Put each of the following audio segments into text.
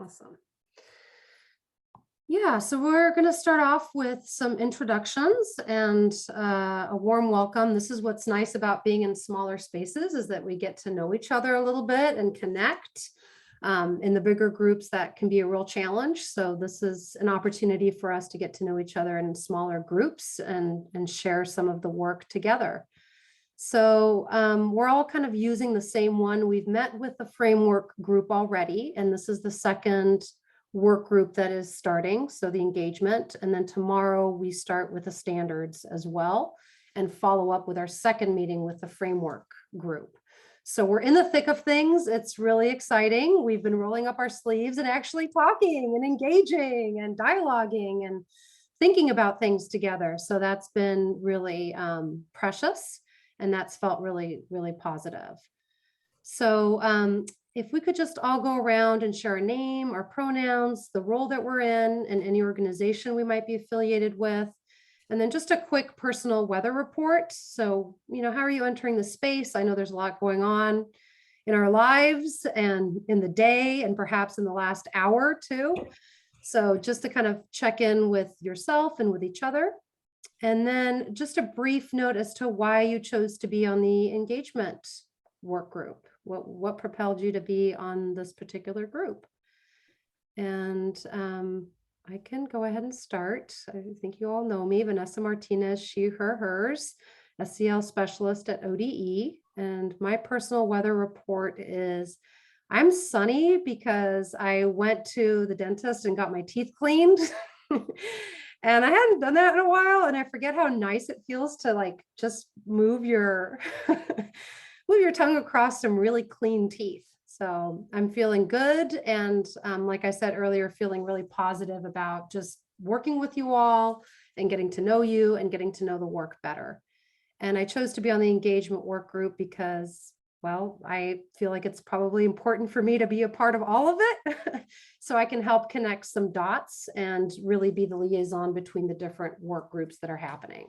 Awesome. Yeah, so we're going to start off with some introductions and a warm welcome. This is what's nice about being in smaller spaces, is that we get to know each other a little bit and connect. In the bigger groups, that can be a real challenge. So this is an opportunity for us to get to know each other in smaller groups and share some of the work together. So we're all kind of using the same one. We've met with the framework group already, and this is the second work group that is starting, so the engagement. And then tomorrow we start with the standards as well and follow up with our second meeting with the framework group. So we're in the thick of things. It's really exciting. We've been rolling up our sleeves and actually talking and engaging and dialoguing and thinking about things together. So that's been really precious, and that's felt really, really positive. So if we could just all go around and share a name, our pronouns, the role that we're in, and any organization we might be affiliated with. And then just a quick personal weather report. So, how are you entering the space? I know there's a lot going on in our lives and in the day and perhaps in the last hour too. So just to kind of check in with yourself and with each other. And then just a brief note as to why you chose to be on the engagement work group. What propelled you to be on this particular group? And I can go ahead and start. I think you all know me, Vanessa Martinez, she, her, hers, SEL specialist at ODE. And my personal weather report is I'm sunny because I went to the dentist and got my teeth cleaned. And I hadn't done that in a while, and I forget how nice it feels to just move your move your tongue across some really clean teeth. So I'm feeling good. And like I said earlier, feeling really positive about just working with you all and getting to know you and getting to know the work better. And I chose to be on the engagement work group because, well, I feel like it's probably important for me to be a part of all of it so I can help connect some dots and really be the liaison between the different work groups that are happening.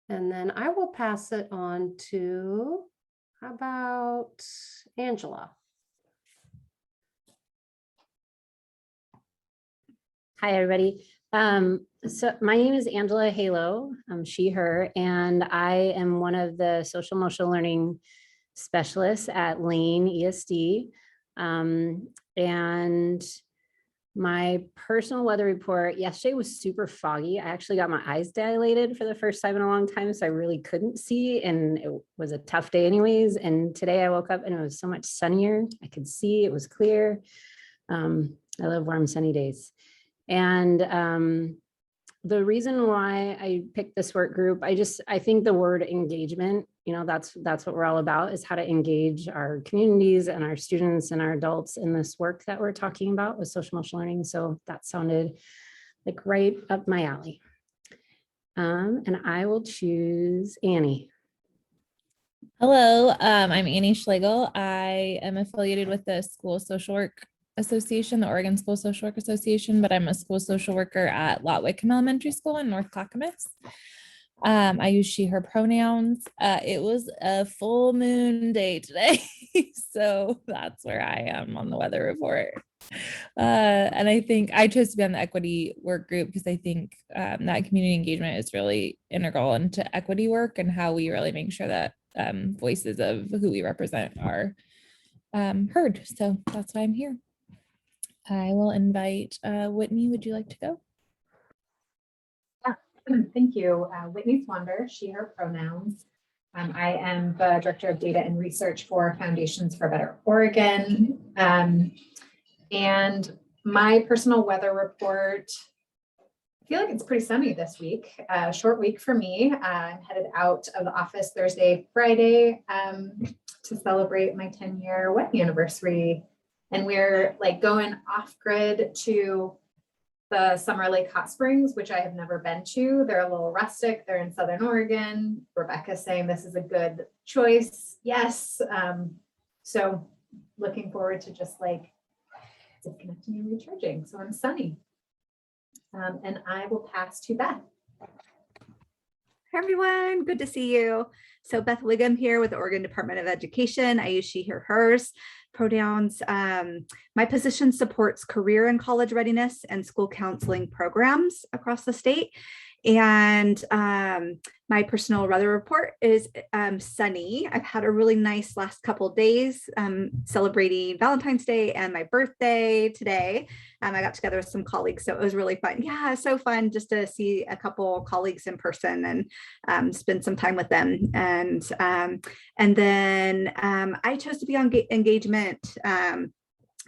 And then I will pass it on to, how about Angela? Hi, everybody. So my name is Angela Halo, she, her, and I am one of the social emotional learning specialists at Lane ESD. And my personal weather report yesterday was super foggy. I actually got my eyes dilated for the first time in a long time, so I really couldn't see, and it was a tough day anyways. And today I woke up and it was so much sunnier. I could see, it was clear. I love warm, sunny days. And the reason why I picked this work group, I think the word engagement, that's what we're all about, is how to engage our communities and our students and our adults in this work that we're talking about with social emotional learning. So that sounded like right up my alley. And I will choose Annie. Hello, I'm Annie Schlegel. I am affiliated with the School Social Work Association, the Oregon School Social Work Association, but I'm a school social worker at Lot Wickham Elementary School in North Clackamas. I use she, her pronouns. It was a full moon day today, so that's where I am on the weather report. And I think I chose to be on the equity work group because I think that community engagement is really integral into equity work and how we really make sure that voices of who we represent are heard. So that's why I'm here. I will invite Whitney. Would you like to go? Thank you. Whitney Swander, she, her pronouns. I am the Director of Data and Research for Foundations for a Better Oregon. And my personal weather report, I feel like it's pretty sunny this week. Short week for me. I'm headed out of the office Thursday, Friday to celebrate my 10-year wedding anniversary. And we're going off grid to the Summer Lake Hot Springs, which I have never been to. They're a little rustic. They're in Southern Oregon. Rebecca's saying this is a good choice. Yes. So looking forward to just disconnecting and recharging. So I'm sunny. And I will pass to Beth. Hi, everyone. Good to see you. So Beth Wiggum here with the Oregon Department of Education. I use she, her, hers. pronouns. My position supports career and college readiness and school counseling programs across the state. And my personal weather report is sunny. I've had a really nice last couple of days celebrating Valentine's Day and my birthday today. I got together with some colleagues, so it was really fun. Yeah, so fun just to see a couple colleagues in person and spend some time with them. And then I chose to be on engagement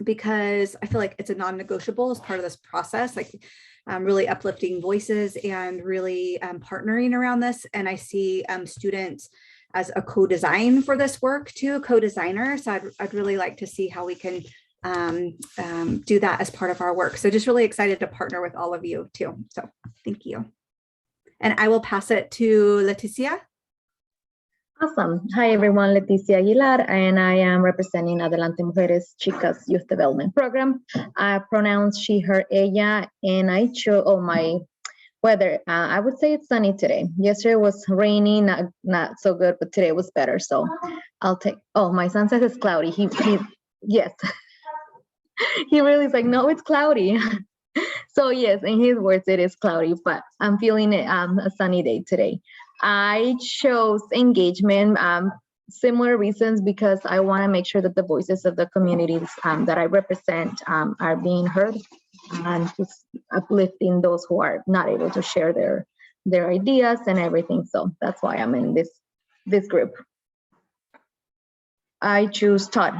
because I feel like it's a non-negotiable as part of this process. Like really uplifting voices and really partnering around this. And I see students as a co-design for this work too, a co-designer. So I'd really like to see how we can do that as part of our work. So just really excited to partner with all of you too. So thank you. And I will pass it to Leticia. Awesome. Hi, everyone. Leticia Aguilar, and I am representing Adelante Mujeres Chicas Youth Development Program. Pronouns she, her, ella, and I chose my weather. I would say it's sunny today. Yesterday was rainy, not so good, but today was better. So I'll take, my son says it's cloudy. He yes. He really is like, no, it's cloudy. So yes, in his words, it is cloudy, but I'm feeling it a sunny day today. I chose engagement, similar reasons, because I want to make sure that the voices of the communities that I represent are being heard, and just uplifting those who are not able to share their ideas and everything. So that's why I'm in this group. I choose Todd.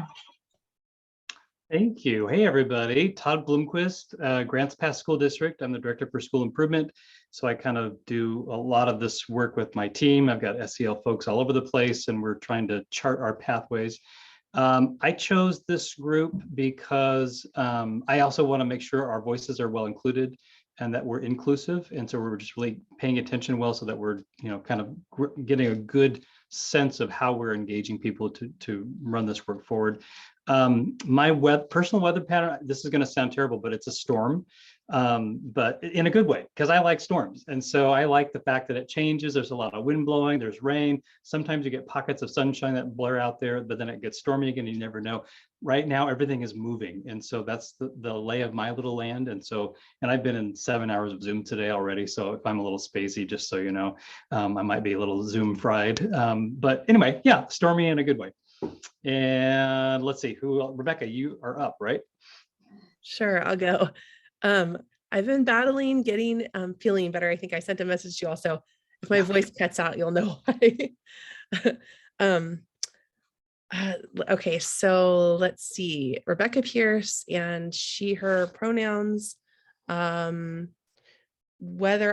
Thank you. Hey, everybody. Todd Bloomquist, Grants Pass School District. I'm the Director for School Improvement. So I kind of do a lot of this work with my team. I've got SEL folks all over the place, and we're trying to chart our pathways. I chose this group because I also want to make sure our voices are well included and that we're inclusive. And so we're just really paying attention well so that we're, kind of getting a good sense of how we're engaging people to run this work forward. My personal weather pattern, this is going to sound terrible, but it's a storm, but in a good way, because I like storms. And so I like the fact that it changes. There's a lot of wind blowing, there's rain. Sometimes you get pockets of sunshine that blur out there, but then it gets stormy again. You never know. Right now, everything is moving. And so that's the lay of my little land. And I've been in 7 hours of Zoom today already. So if I'm a little spacey, just so you know, I might be a little Zoom fried. But anyway, yeah, stormy in a good way. And let's see Rebecca, you are up, right? Sure, I'll go. I've been battling getting feeling better. I think I sent a message to you also. If my voice cuts out, you'll know why. Okay, so let's see. Rebecca Pierce and she, her pronouns. Weather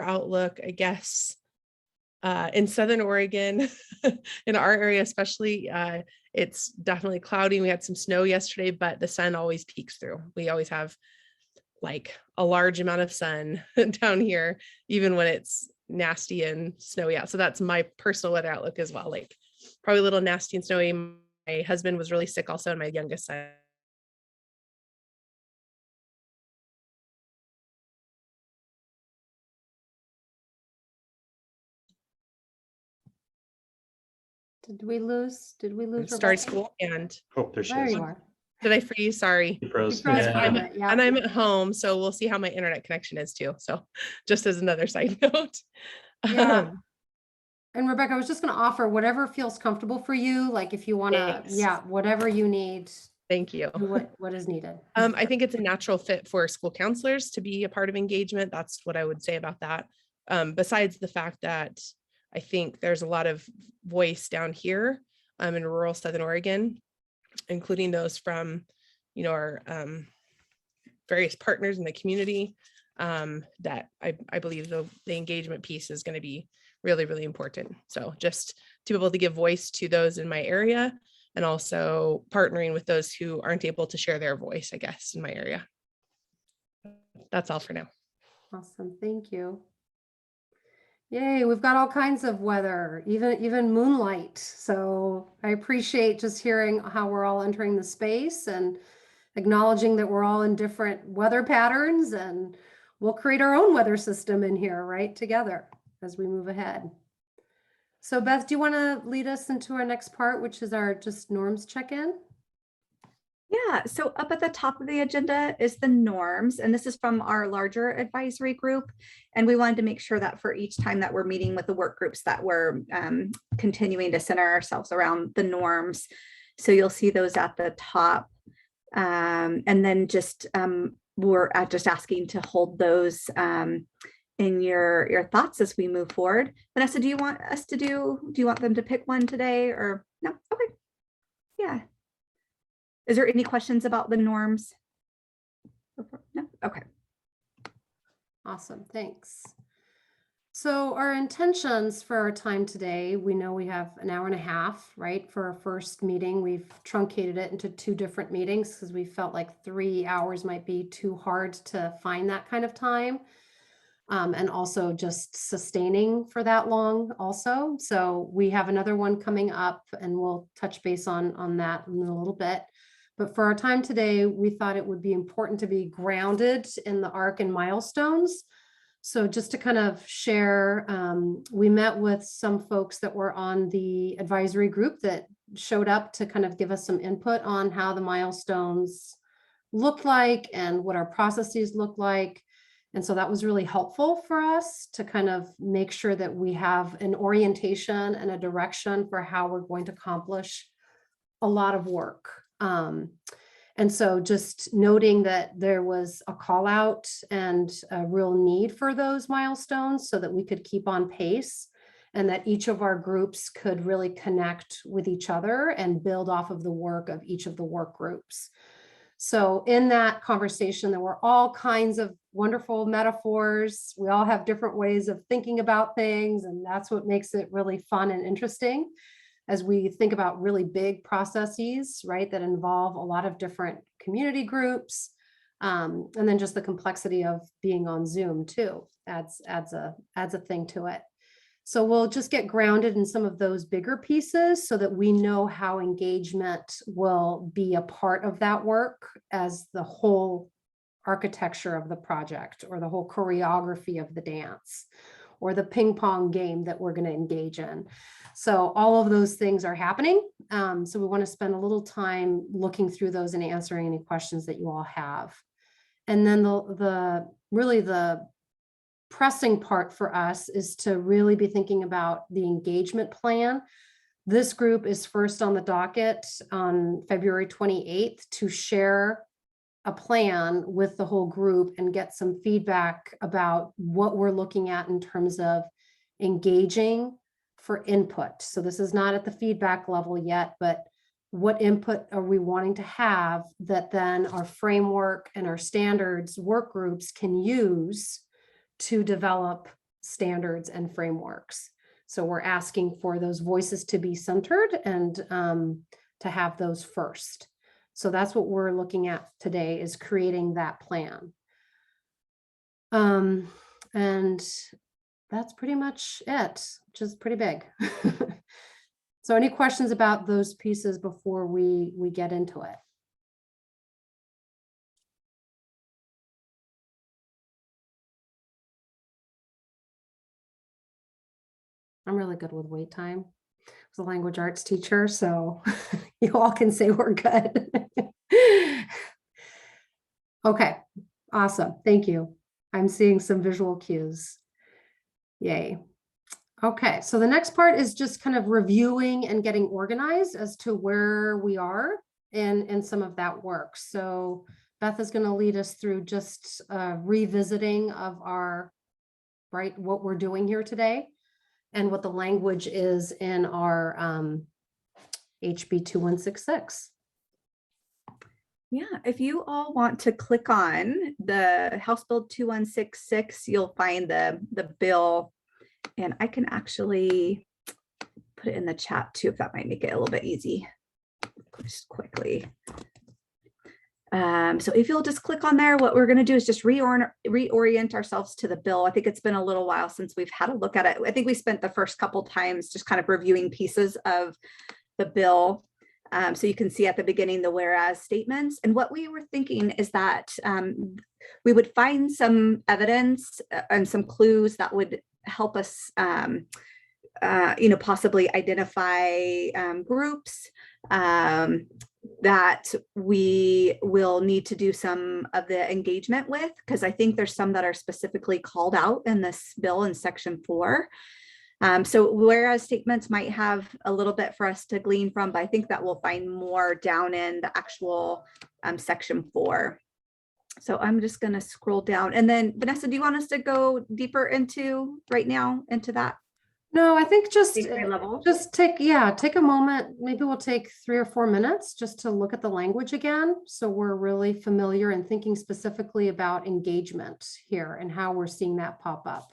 outlook, I guess. In Southern Oregon, in our area especially, it's definitely cloudy. We had some snow yesterday, but the sun always peeks through. We always have like a large amount of sun down here, even when it's nasty and snowy out. So that's my personal weather outlook as well. Like probably a little nasty and snowy. My husband was really sick also, and my youngest son. Did we lose Start Rebecca? school and There she There is. you are. did I freeze? Sorry. You froze. You froze for a Yeah. minute, yeah. And I'm at home, so we'll see how my internet connection is too. So just as another side note. Yeah. And Rebecca, I was just going to offer whatever feels comfortable for you. Like if you want to, Thanks. yeah, whatever you need, Thank you. do what is needed. I think it's a natural fit for school counselors to be a part of engagement. That's what I would say about that. Besides the fact that I think there's a lot of voice down here in rural Southern Oregon, including those from, our various partners in the community, that I believe the engagement piece is going to be really, really important. So just to be able to give voice to those in my area, and also partnering with those who aren't able to share their voice, I guess, in my area. That's all for now. Awesome. Thank you. Yay, we've got all kinds of weather, even moonlight. So I appreciate just hearing how we're all entering the space and acknowledging that we're all in different weather patterns, and we'll create our own weather system in here, right, together as we move ahead. So Beth, do you want to lead us into our next part, which is our just norms check-in? Yeah, so up at the top of the agenda is the norms, and this is from our larger advisory group. And we wanted to make sure that for each time that we're meeting with the work groups that we're continuing to center ourselves around the norms. So you'll see those at the top. And then we're just asking to hold those in your thoughts as we move forward. Vanessa, do you want them to pick one today or no? Okay, yeah. Is there any questions about the norms? No? Okay. Awesome, thanks. So our intentions for our time today, we know we have an hour and a half, right? For our first meeting, we've truncated it into 2 different meetings because we felt like 3 hours might be too hard to find that kind of time. And also just sustaining for that long also. So we have another one coming up and we'll touch base on that in a little bit. But for our time today, we thought it would be important to be grounded in the arc and milestones. So just to kind of share, we met with some folks that were on the advisory group that showed up to kind of give us some input on how the milestones look like and what our processes look like. And so that was really helpful for us to kind of make sure that we have an orientation and a direction for how we're going to accomplish a lot of work. And so just noting that there was a call out and a real need for those milestones so that we could keep on pace and that each of our groups could really connect with each other and build off of the work of each of the work groups. So in that conversation, there were all kinds of wonderful metaphors. We all have different ways of thinking about things, and that's what makes it really fun and interesting as we think about really big processes, right, that involve a lot of different community groups. And then just the complexity of being on Zoom too adds a thing to it. So we'll just get grounded in some of those bigger pieces so that we know how engagement will be a part of that work as the whole architecture of the project or the whole choreography of the dance or the ping pong game that we're going to engage in. So all of those things are happening. So we want to spend a little time looking through those and answering any questions that you all have. And then the pressing part for us is to really be thinking about the engagement plan. This group is first on the docket on February 28th to share a plan with the whole group and get some feedback about what we're looking at in terms of engaging for input. So this is not at the feedback level yet, but what input are we wanting to have that then our framework and our standards work groups can use to develop standards and frameworks. So we're asking for those voices to be centered and to have those first. So that's what we're looking at today, is creating that plan. And that's pretty much it, which is pretty big. So any questions about those pieces before we get into it? I'm really good with wait time. I was a language arts teacher, so you all can say we're good. Okay, awesome. Thank you. I'm seeing some visual cues. Yay. Okay, so the next part is just kind of reviewing and getting organized as to where we are in some of that work. So Beth is going to lead us through just revisiting of our, right, what we're doing here today and what the language is in our HB 2166. Yeah, if you all want to click on the House Bill 2166, you'll find the bill, and I can actually put it in the chat too, if that might make it a little bit easy. Just quickly. So if you'll just click on there, what we're going to do is just reorient ourselves to the bill. I think it's been a little while since we've had a look at it. I think we spent the first couple times just kind of reviewing pieces of the bill. So you can see at the beginning the whereas statements. And what we were thinking is that we would find some evidence and some clues that would help us possibly identify groups that we will need to do some of the engagement with, because I think there's some that are specifically called out in this bill in section 4. So whereas statements might have a little bit for us to glean from, but I think that we'll find more down in the actual section 4. So I'm just going to scroll down. And then Vanessa, do you want us to go deeper into right now into that? No, I think just Level? take a moment. Maybe we'll take 3 or 4 minutes just to look at the language again. So we're really familiar and thinking specifically about engagement here and how we're seeing that pop up.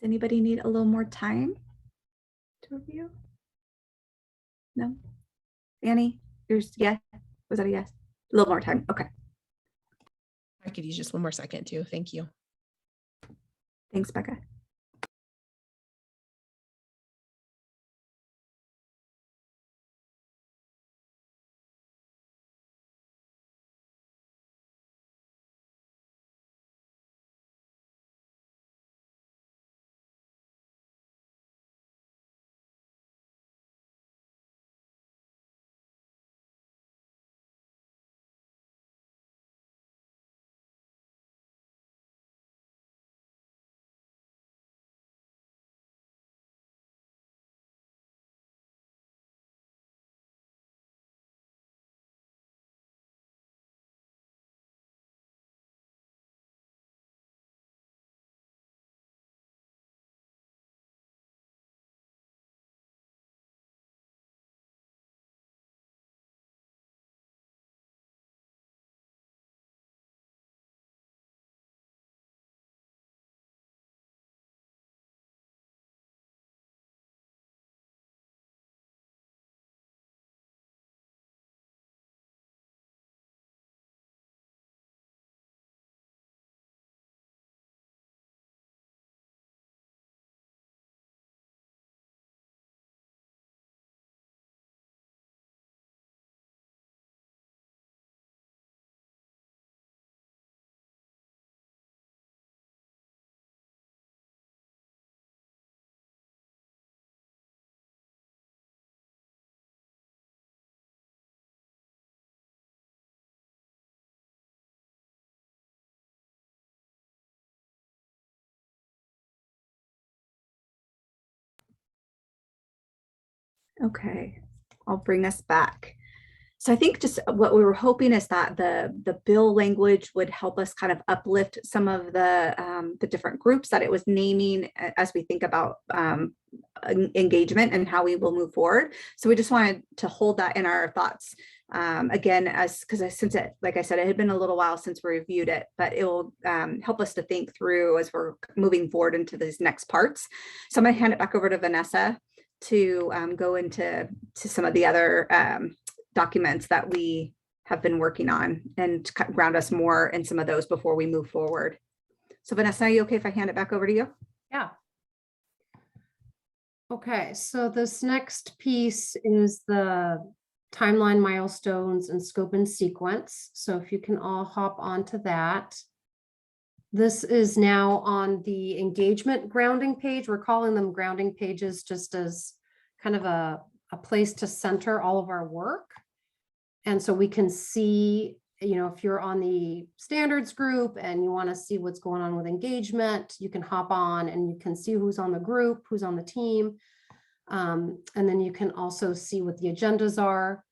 Does anybody need a little more time to review? No? Annie, yours, yes? Was that a yes? A little more time. Okay. I could use just one more second too. Thank you. Thanks, Becca. Okay, I'll bring us back. So I think just what we were hoping is that the bill language would help us kind of uplift some of the different groups that it was naming as we think about engagement and how we will move forward. So we just wanted to hold that in our thoughts again, since it, like I said, it had been a little while since we reviewed it, but it will help us to think through as we're moving forward into these next parts. So I'm going to hand it back over to Vanessa to go into some of the other documents that we have been working on and ground us more in some of those before we move forward. So Vanessa, are you okay if I hand it back over to you? Yeah. Okay, so this next piece is the timeline, milestones, and scope and sequence. So if you can all hop onto that. This is now on the engagement grounding page. We're calling them grounding pages just as kind of a place to center all of our work. And so we can see, you know, if you're on the standards group and you want to see what's going on with engagement, you can hop on and you can see who's on the group, who's on the team. And then you can also see what the agendas are.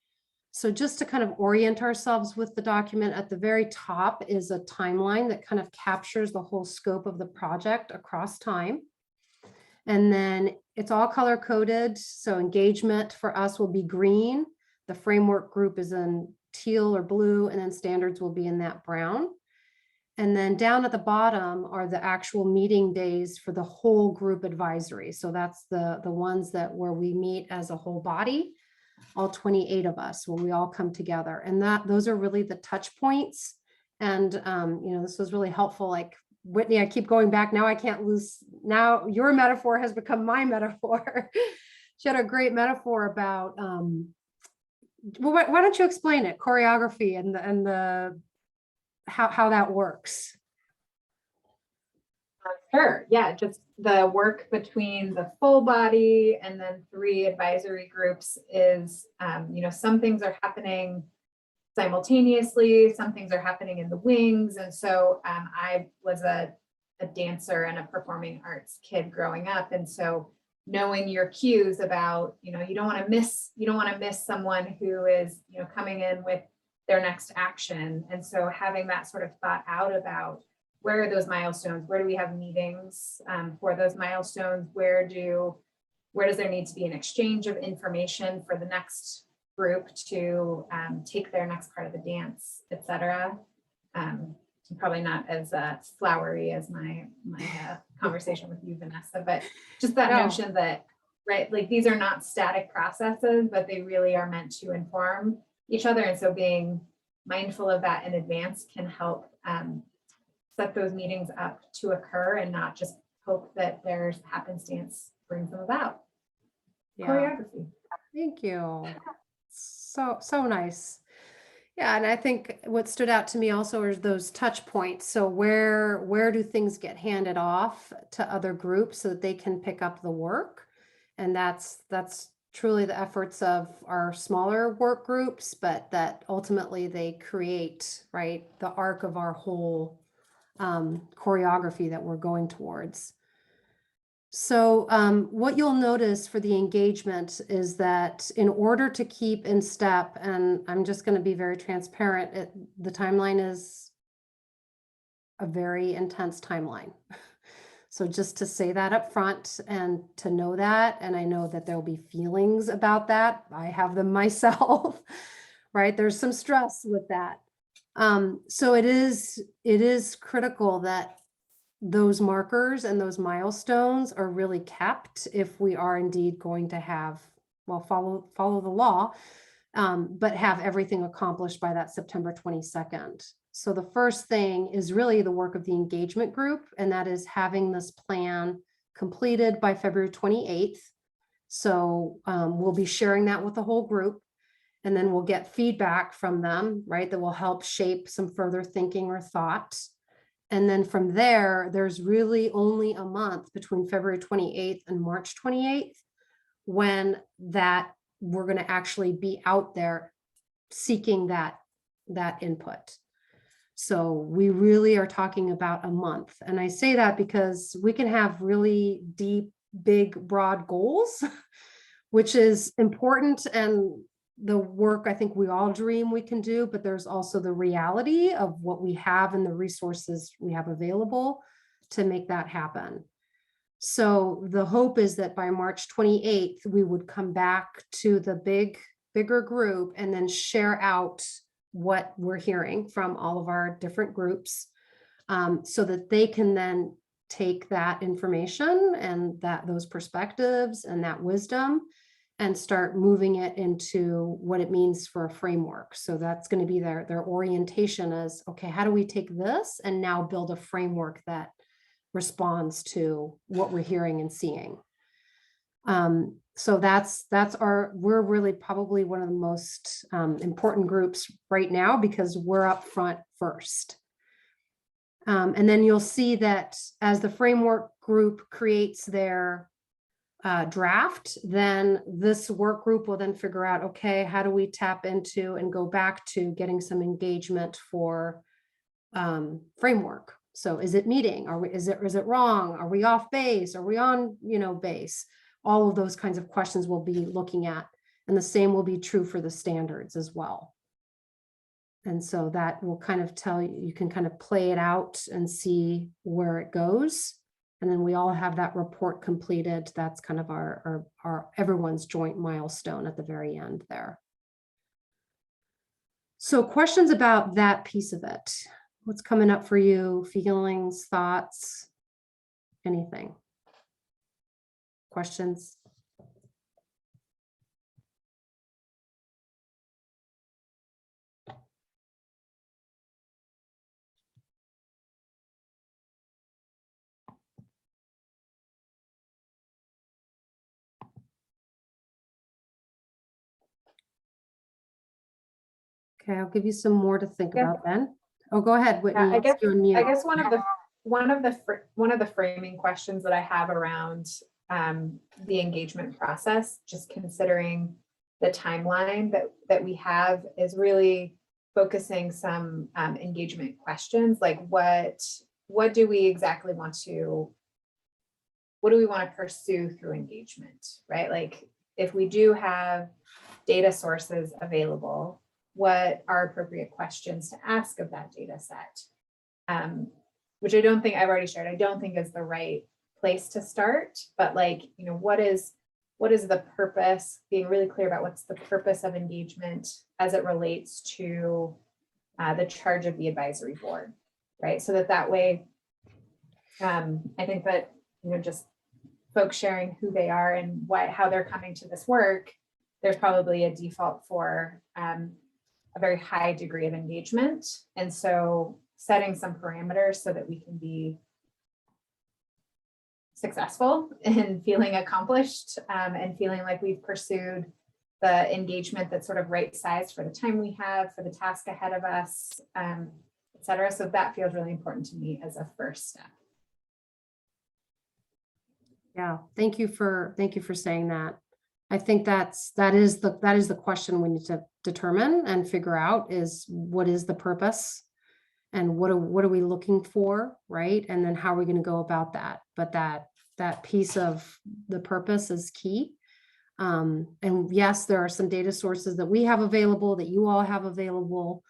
So just to kind of orient ourselves with the document, at the very top is a timeline that kind of captures the whole scope of the project across time. And then it's all color coded. So engagement for us will be green. The framework group is in teal or blue, and then standards will be in that brown. And then down at the bottom are the actual meeting days for the whole group advisory. So that's the ones that where we meet as a whole body, all 28 of us, when we all come together. And those are really the touch points. And you know, this was really helpful. Like Whitney, I keep going back. Now I can't lose. Now your metaphor has become my metaphor. She had a great metaphor about, well, why don't you explain it? Choreography and the how that works. Sure. Yeah, just the work between the full body and then 3 advisory groups is, you know, some things are happening simultaneously, some things are happening in the wings. And so I was a dancer and a performing arts kid growing up. And so knowing your cues about, you know, you don't want to miss someone who is, you know, coming in with their next action. And so having that sort of thought out about where are those milestones? Where do we have meetings for those milestones? Where does there need to be an exchange of information for the next group to take their next part of the dance, et cetera? Probably not as flowery as my conversation with you, Vanessa, but just that notion that, right, like these are not static processes, but they really are meant to inform each other. And so being mindful of that in advance can help set those meetings up to occur and not just hope that there's happenstance brings them about. Yeah. Choreography. Thank you. So nice. Yeah, and I think what stood out to me also is those touch points. So where do things get handed off to other groups so that they can pick up the work? And that's truly the efforts of our smaller work groups, but that ultimately they create, right, the arc of our whole choreography that we're going towards. So what you'll notice for the engagement is that in order to keep in step, and I'm just going to be very transparent, the timeline is a very intense timeline. So just to say that up front and to know that, and I know that there'll be feelings about that. I have them myself, right? There's some stress with that. So it is critical that those markers and those milestones are really kept if we are indeed going to have, well, follow the law, but have everything accomplished by that September 22nd. So the first thing is really the work of the engagement group, and that is having this plan completed by February 28th. So we'll be sharing that with the whole group, and then we'll get feedback from them, right, that will help shape some further thinking or thought. And then from there, there's really only a month between February 28th and March 28th when that we're going to actually be out there seeking that input. So we really are talking about a month. And I say that because we can have really deep, big, broad goals, which is important, and the work I think we all dream we can do, but there's also the reality of what we have and the resources we have available to make that happen. So the hope is that by March 28th, we would come back to the bigger group and then share out what we're hearing from all of our different groups, so that they can then take that information and those perspectives and that wisdom and start moving it into what it means for a framework. So that's going to be their orientation is, okay, how do we take this and now build a framework that responds to what we're hearing and seeing? So we're really probably one of the most important groups right now because we're up front first. And then you'll see that as the framework group creates their draft, then this work group will then figure out, okay, how do we tap into and go back to getting some engagement for framework? So is it meeting? Is it wrong? Are we off base? Are we on, base? All of those kinds of questions we'll be looking at. And the same will be true for the standards as well. And so that will kind of tell you, you can kind of play it out and see where it goes. And then we all have that report completed. That's kind of our everyone's joint milestone at the very end there. So questions about that piece of it. What's coming up for you? Feelings, thoughts, anything? Questions? Okay, I'll give you some more to think Yeah. about then. Oh, go ahead, Whitney. Yeah, I guess You're on mute. one of the framing questions that I have around the engagement process, just considering the timeline that we have, is really focusing some engagement questions, like what do we exactly want to, what do we want to pursue through engagement, right? Like if we do have data sources available, what are appropriate questions to ask of that data set? Which I don't think I've already shared, I don't think is the right place to start, but like, what is the purpose, being really clear about what's the purpose of engagement as it relates to the charge of the advisory board, right? So that way, I think that, just folks sharing who they are and how they're coming to this work, there's probably a default for a very high degree of engagement. And so setting some parameters so that we can be successful and feeling accomplished and feeling like we've pursued the engagement that's sort of right sized for the time we have, for the task ahead of us, et cetera. So that feels really important to me as a first step. Yeah, thank you for saying that. I think that is the question we need to determine and figure out, is what is the purpose and what are we looking for, right? And then how are we going to go about that? But that piece of the purpose is key. And yes, there are some data sources that we have available, that you all have available.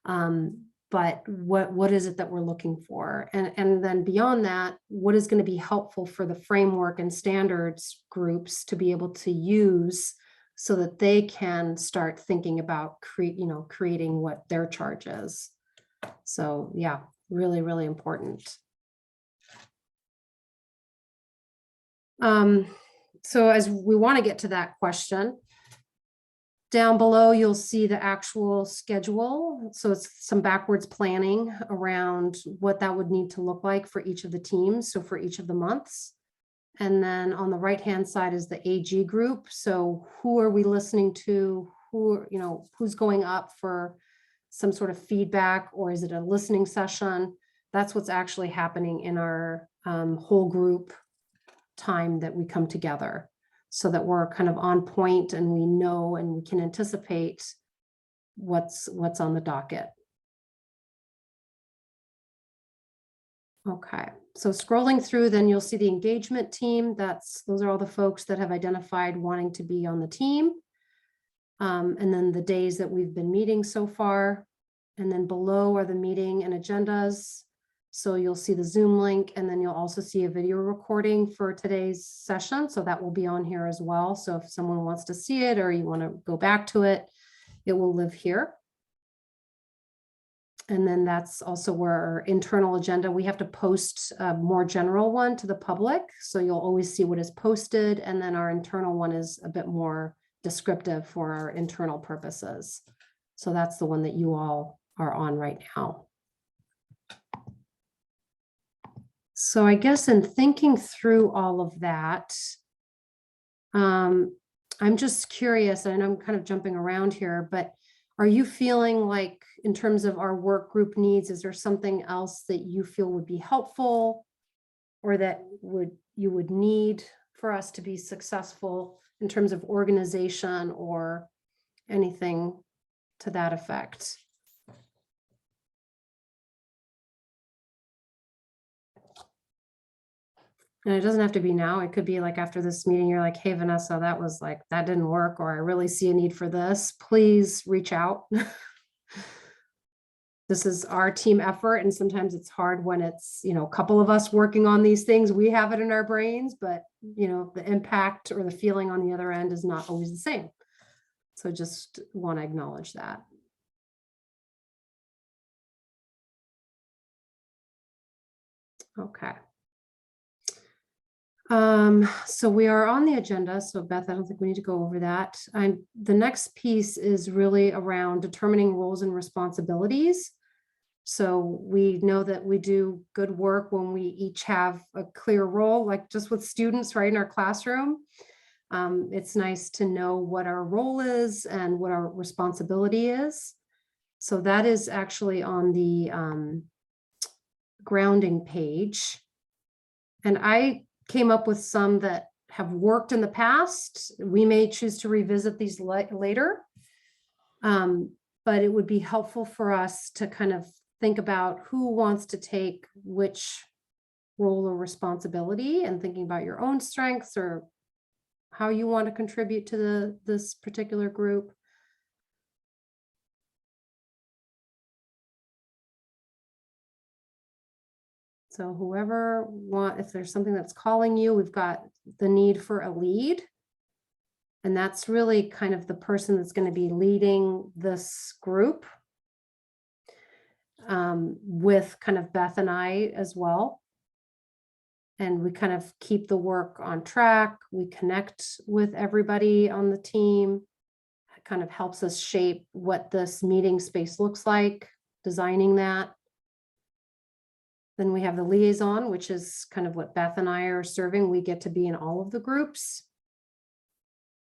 But what is it that we're looking for? And then beyond that, what is going to be helpful for the framework and standards groups to be able to use so that they can start thinking about creating what their charge is. So yeah, really, really important. So as we want to get to that question, down below, you'll see the actual schedule. So it's some backwards planning around what that would need to look like for each of the teams. So for each of the months. And then on the right-hand side is the AG group. So who are we listening to? Who's going up for some sort of feedback, or is it a listening session? That's what's actually happening in our whole group time that we come together, so that we're kind of on point and we know and we can anticipate what's on the docket. Okay, so scrolling through, then you'll see the engagement team. Those are all the folks that have identified wanting to be on the team. And then the days that we've been meeting so far. And then below are the meeting and agendas. So you'll see the Zoom link, and then you'll also see a video recording for today's session. So that will be on here as well. So if someone wants to see it or you want to go back to it, it will live here. And then that's also where our internal agenda, we have to post a more general one to the public. So you'll always see what is posted. And then our internal one is a bit more descriptive for our internal purposes. So that's the one that you all are on right now. So I guess in thinking through all of that, I'm just curious, and I'm kind of jumping around here, but are you feeling like in terms of our work group needs, is there something else that you feel would be helpful or that you would need for us to be successful in terms of organization or anything to that effect? And it doesn't have to be now. It could be like after this meeting, you're like, hey, Vanessa, that didn't work, or I really see a need for this. Please reach out. This is our team effort. And sometimes it's hard when it's, a couple of us working on these things. We have it in our brains, but the impact or the feeling on the other end is not always the same. So just want to acknowledge that. Okay. So we are on the agenda. So Beth, I don't think we need to go over that. The next piece is really around determining roles and responsibilities. So we know that we do good work when we each have a clear role, like just with students right in our classroom. It's nice to know what our role is and what our responsibility is. So that is actually on the grounding page. And I came up with some that have worked in the past. We may choose to revisit these later, but it would be helpful for us to kind of think about who wants to take which role or responsibility, and thinking about your own strengths or how you want to contribute to this particular group. So whoever if there's something that's calling you, we've got the need for a lead. And that's really kind of the person that's going to be leading this group, with kind of Beth and I as well. And we kind of keep the work on track. We connect with everybody on the team. It kind of helps us shape what this meeting space looks like, designing that. Then we have the liaison, which is kind of what Beth and I are serving. We get to be in all of the groups.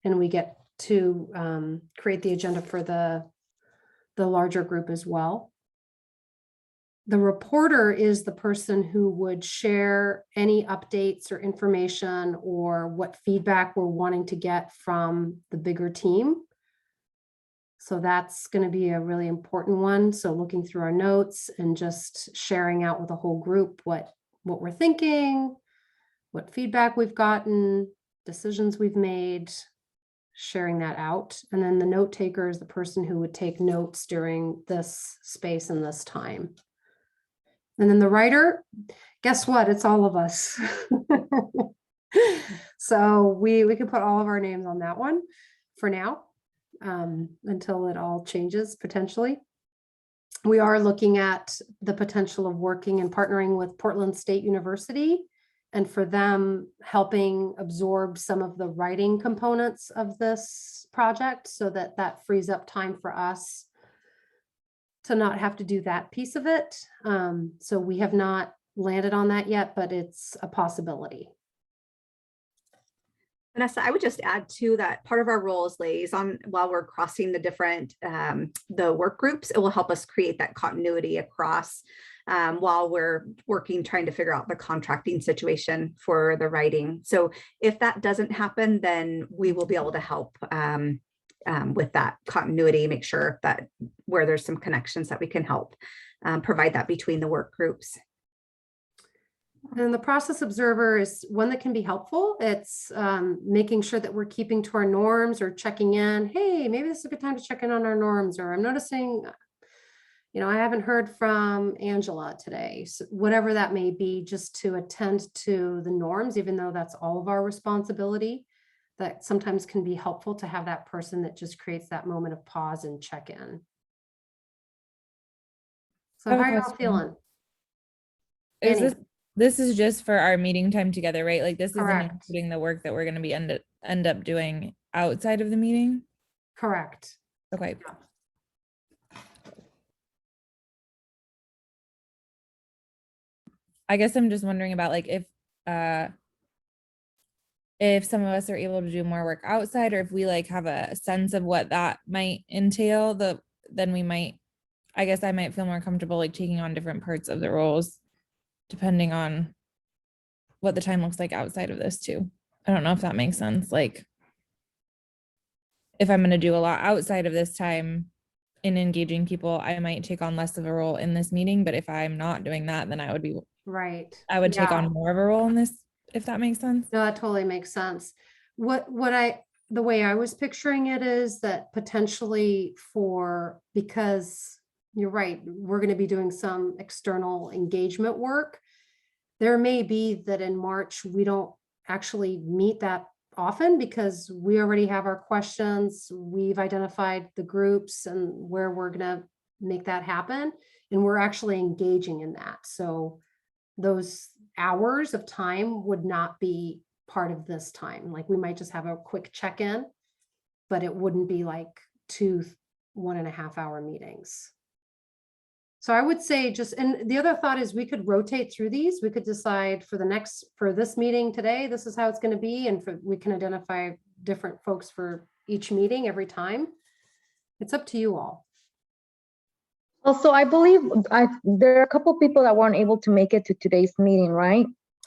And we get to create the agenda for the larger group as well. The reporter is the person who would share any updates or information or what feedback we're wanting to get from the bigger team. So that's going to be a really important one. So looking through our notes and just sharing out with the whole group what we're thinking, what feedback we've gotten, decisions we've made, sharing that out. And then the note taker is the person who would take notes during this space and this time. And then the writer, guess what? It's all of us. So we can put all of our names on that one for now, until it all changes potentially. We are looking at the potential of working and partnering with Portland State University, and for them helping absorb some of the writing components of this project so that frees up time for us to not have to do that piece of it. So we have not landed on that yet, but it's a possibility. Vanessa, I would just add to that part of our role as liaison, while we're crossing the different, the work groups, it will help us create that continuity across while we're working, trying to figure out the contracting situation for the writing. So if that doesn't happen, then we will be able to help with that continuity, make sure that where there's some connections that we can help provide that between the work groups. And the process observer is one that can be helpful. It's making sure that we're keeping to our norms or checking in. Hey, maybe this is a good time to check in on our norms, or I'm noticing, I haven't heard from Angela today. So whatever that may be, just to attend to the norms, even though that's all of our responsibility, that sometimes can be helpful to have that person that just creates that moment of pause and check in. So how are y'all feeling? Is this is just for our meeting time together, right? Like this isn't Correct. including the work that we're going to be end up doing outside of the meeting? Correct. Okay. I guess I'm just wondering about like if if some of us are able to do more work outside, or if we like have a sense of what that might entail, then we might, I guess I might feel more comfortable like taking on different parts of the roles depending on what the time looks like outside of this too. I don't know if that makes sense. Like if I'm going to do a lot outside of this time in engaging people, I might take on less of a role in this meeting. But if I'm not doing that, then I would take on more of a role in this, if that makes sense. No, that totally makes sense. The way I was picturing it is that potentially because you're right, we're going to be doing some external engagement work. There may be that in March, we don't actually meet that often because we already have our questions. We've identified the groups and where we're going to make that happen. And we're actually engaging in that. So those hours of time would not be part of this time. Like we might just have a quick check-in, but it wouldn't be like 2 1.5 hour meetings. So I would say and the other thought is we could rotate through these. We could decide for this meeting today, this is how it's going to be. And we can identify different folks for each meeting every time. It's up to you all. Also, I believe there are a couple people that weren't able to make it to today's meeting, right?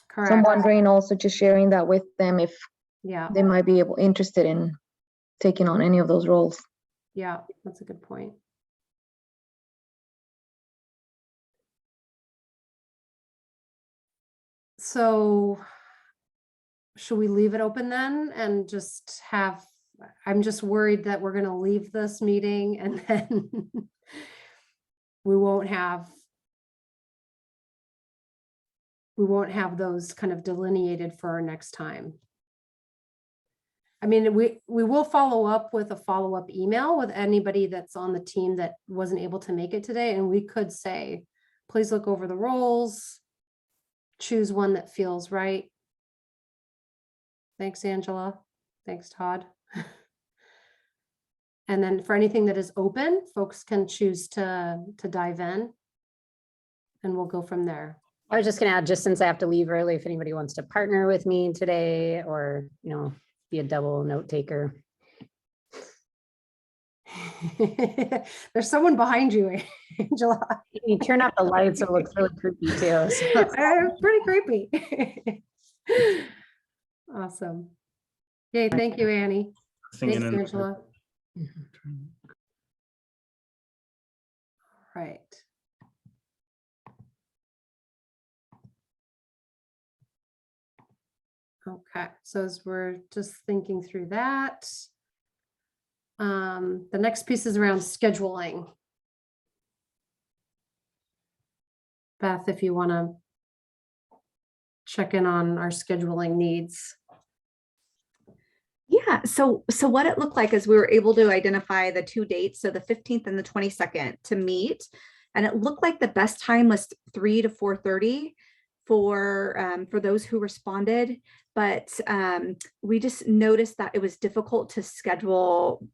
Correct. So I'm wondering also just sharing that with them if they might be interested in taking on any of those roles. Yeah, that's a good point. So should we leave it open then and just I'm just worried that we're going to leave this meeting and then we won't have those kind of delineated for our next time. I mean, we will follow up with a follow-up email with anybody that's on the team that wasn't able to make it today. And we could say, please look over the roles, choose one that feels right. Thanks, Angela. Thanks, Todd. And then for anything that is open, folks can choose to dive in and we'll go from there. I was just going to add, just since I have to leave early, if anybody wants to partner with me today or, be a double note taker. There's someone behind you, Angela. You turn off the lights, so it looks really creepy too. So. Pretty creepy. Awesome. Yay, thank you, Annie. Thanks, Angela. Right. Okay, so as we're just thinking through that, the next piece is around scheduling. Beth, if you want to check in on our scheduling needs. Yeah, so what it looked like is we were able to identify the 2 dates, so the 15th and the 22nd to meet. And it looked like the best time was 3 to 4:30 for those who responded. But we just noticed that it was difficult to schedule,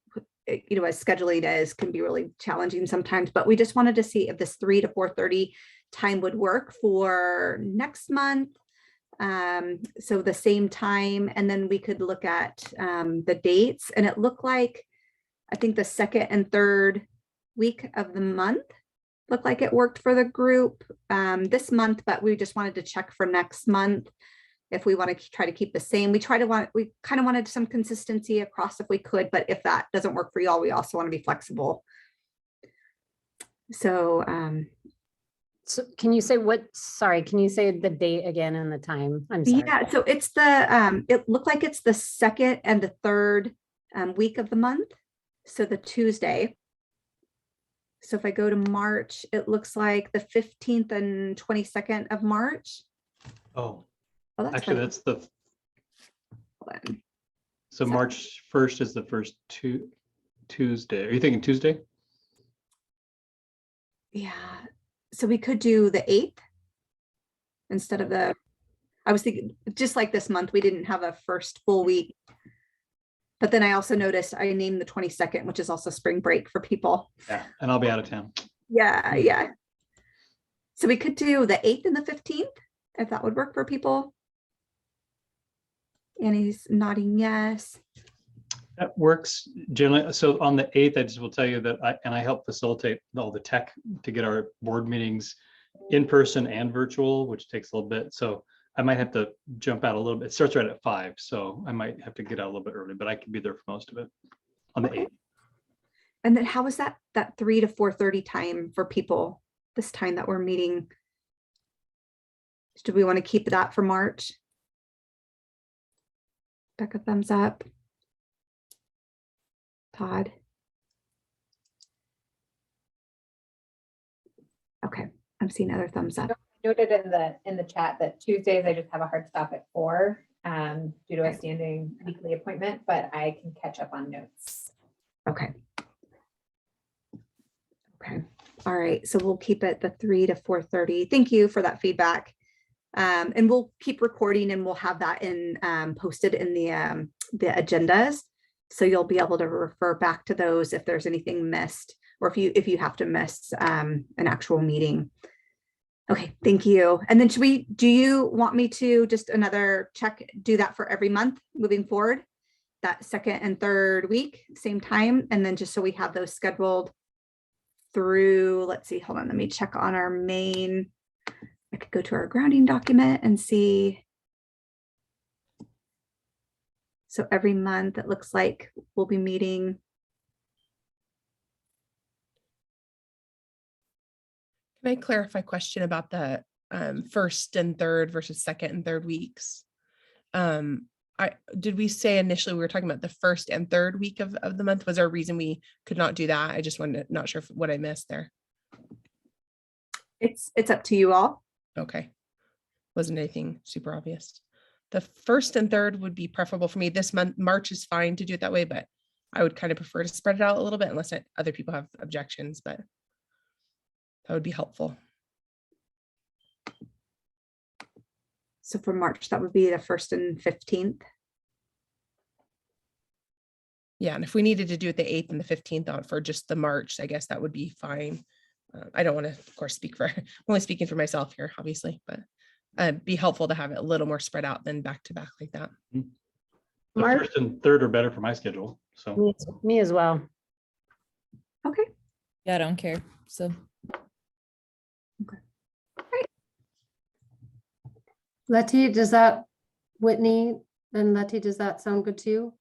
as scheduling can be really challenging sometimes, but we just wanted to see if this 3 to 4:30 time would work for next month. So the same time, and then we could look at the dates, and it looked like, I think the 2nd and 3rd week of the month looked like it worked for the group this month, but we just wanted to check for next month if we want to try to keep the same. We kind of wanted some consistency across if we could, but if that doesn't work for y'all, we also want to be flexible. So can you say can you say the date again and the time? I'm sorry. Yeah, so it's it looked like it's the 2nd and the 3rd week of the month. So the Tuesday. So if I go to March, it looks like the 15th and 22nd of March. Oh, that's actually, fine. that's the. So March 1st is the first Tuesday. Are you thinking Tuesday? Yeah. So we could do the 8th instead of I was thinking, just like this month, we didn't have a first full week. But then I also noticed I named the 22nd, which is also spring break for people. Yeah, and I'll be out of town. Yeah. So we could do the 8th and the 15th, if that would work for people. Annie's nodding yes. That works generally. So on the 8th, I just will tell you that I help facilitate all the tech to get our board meetings in person and virtual, which takes a little bit. So I might have to jump out a little bit. It starts right at 5, so I might have to get out a little bit early, but I can be there for most of it on the 8th. And then how is that 3 to 4:30 time for people this time that we're meeting? Do we want to keep that for March? Becca, thumbs up. Todd. Okay, I'm seeing other thumbs up. Noted in the chat that Tuesdays I just have a hard stop at 4 due to a standing weekly appointment, but I can catch up on notes. Okay. Okay. All right. So we'll keep it the 3 to 4:30. Thank you for that feedback. And we'll keep recording and we'll have that in posted in the agendas. So you'll be able to refer back to those if there's anything missed or if you have to miss an actual meeting. Okay, thank you. And then do you want me to just do that for every month moving forward? That second and third week, same time. And then just so we have those scheduled through, let's see, hold on, let me check on our main. I could go to our grounding document and see. So every month it looks like we'll be meeting. Can I clarify a question about the first and third versus second and third weeks? Did we say initially we were talking about the first and third week of the month? Was there a reason we could not do that? I just wanted to, not sure what I missed there. It's up to you all. Okay. Wasn't anything super obvious. The first and third would be preferable for me this month. March is fine to do it that way, but I would kind of prefer to spread it out a little bit unless other people have objections, but that would be helpful. So for March, that would be the 1st and 15th. Yeah, and if we needed to do it the 8th and the 15th out for just the March, I guess that would be fine. I don't want to, of course, I'm only speaking for myself here, obviously, but it'd be helpful to have it a little more spread out than back to back like that. The Mark? first and third are better for my schedule. So Me as well. Okay. Yeah, I don't care. So Letty, Whitney and Letty, does that sound good to you?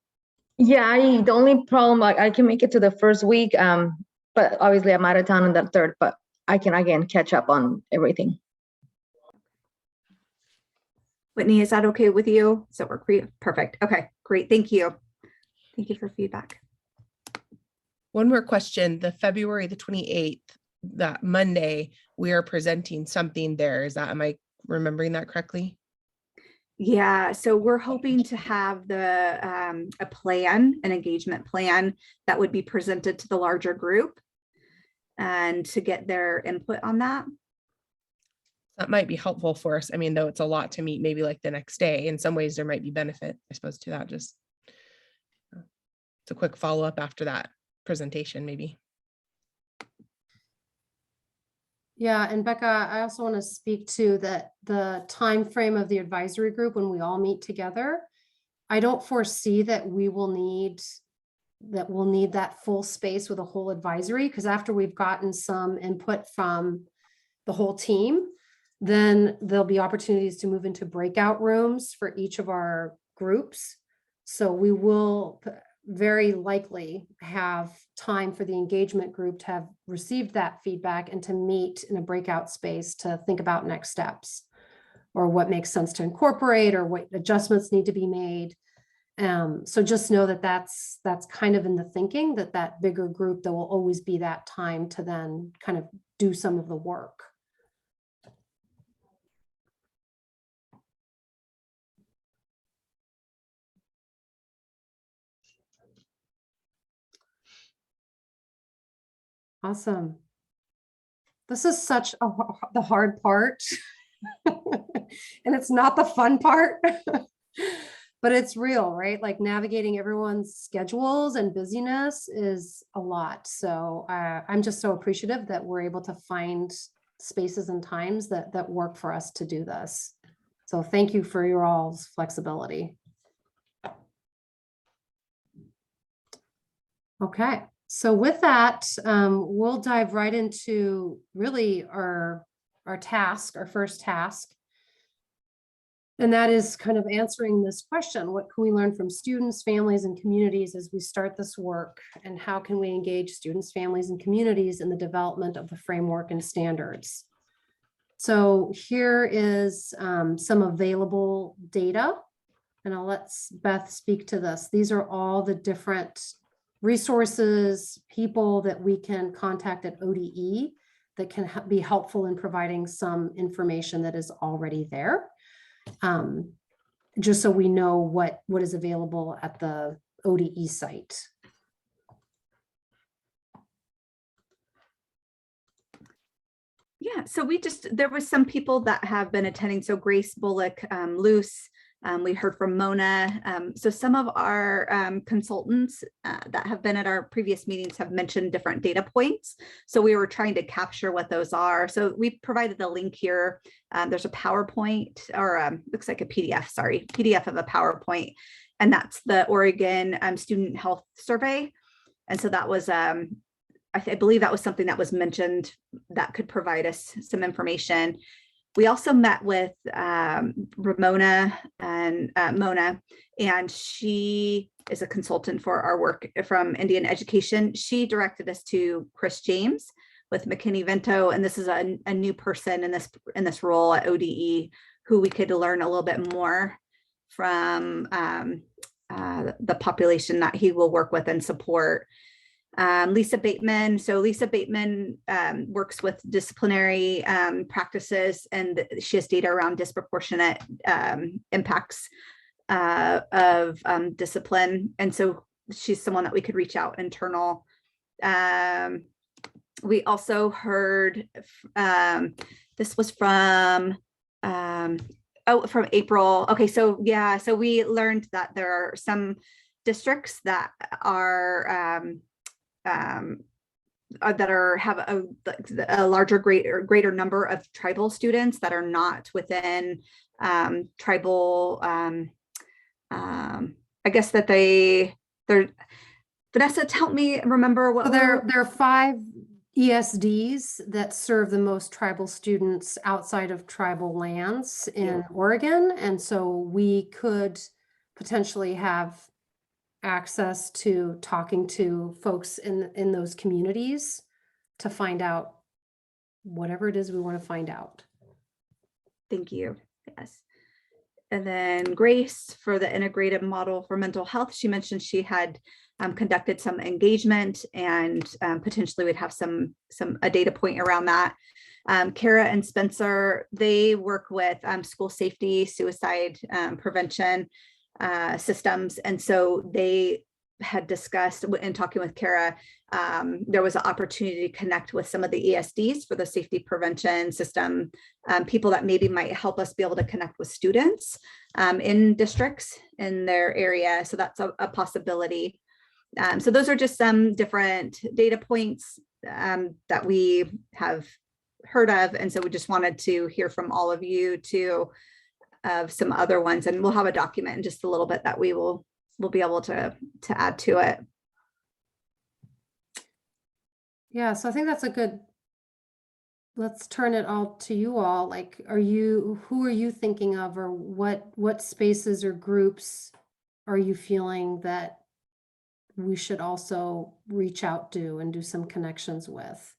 Yeah, the only problem, like I can make it to the first week, but obviously I'm out of town on the 3rd, but I can again catch up on everything. Whitney, is that okay with you? Does that work for you? Perfect. Okay, great. Thank you. Thank you for feedback. One more question. The February the 28th, that Monday, we are presenting something there. Am I remembering that correctly? Yeah, so we're hoping to have an engagement plan that would be presented to the larger group and to get their input on that. That might be helpful for us. I mean, though it's a lot to meet maybe like the next day. In some ways, there might be benefit, I suppose, to that. Just it's a quick follow-up after that presentation, maybe. Yeah, and Becca, I also want to speak to the time frame of the advisory group when we all meet together. I don't foresee that we'll need that full space with a whole advisory, because after we've gotten some input from the whole team, then there'll be opportunities to move into breakout rooms for each of our groups. So we will very likely have time for the engagement group to have received that feedback and to meet in a breakout space to think about next steps or what makes sense to incorporate or what adjustments need to be made. So just know that that's kind of in the thinking that bigger group, there will always be that time to then kind of do some of the work. Awesome. This is such the hard part. And it's not the fun part, but it's real, right? Like navigating everyone's schedules and busyness is a lot. So I'm just so appreciative that we're able to find spaces and times that work for us to do this. So thank you for your all's flexibility. Okay, so with that, we'll dive right into really our task, our first task. And that is kind of answering this question: what can we learn from students, families, and communities as we start this work? And how can we engage students, families, and communities in the development of the framework and standards? So here is some available data, and I'll let Beth speak to this. These are all the different resources, people that we can contact at ODE that can be helpful in providing some information that is already there. Just so we know what is available at the ODE site. Yeah, so there was some people that have been attending. So Grace Bullock, Luce, we heard from Mona. So some of our consultants that have been at our previous meetings have mentioned different data points. So we were trying to capture what those are. So we provided a link here. There's a PowerPoint, or looks like a PDF, sorry, PDF of a PowerPoint. And that's the Oregon Student Health Survey. And so that was, I believe that was something that was mentioned that could provide us some information. We also met with Ramona and Mona, and she is a consultant for our work from Indian Education. She directed us to Chris James with McKinney-Vento, and this is a new person in this role at ODE who we could learn a little bit more from the population that he will work with and support. Lisa Bateman. So Lisa Bateman works with disciplinary practices, and she has data around disproportionate impacts of discipline. And so she's someone that we could reach out internal. We also heard, this was from April. Okay, so yeah, so we learned that there are some districts that have a larger, greater number of tribal students that are not within tribal. I guess that they're. Vanessa, help me remember what. So there are 5 ESDs that serve the most tribal students outside of tribal lands in Oregon, and so we could potentially have access to talking to folks in those communities to find out whatever it is we want to find out. Thank you. Yes. And then Grace, for the integrated model for mental health, she mentioned she had conducted some engagement, and potentially would have a data point around that. Kara and Spencer, they work with school safety, suicide prevention systems. And so they had discussed, in talking with Kara, there was an opportunity to connect with some of the ESDs for the safety prevention system, people that maybe might help us be able to connect with students in districts in their area. So that's a possibility. So those are just some different data points that we have heard of. And so we just wanted to hear from all of you too, of some other ones, and we'll have a document in just a little bit that we'll be able to add to it. Yeah, so I think that's a good, let's turn it all to you all. Like, who are you thinking of, or what spaces or groups are you feeling that we should also reach out to and do some connections with?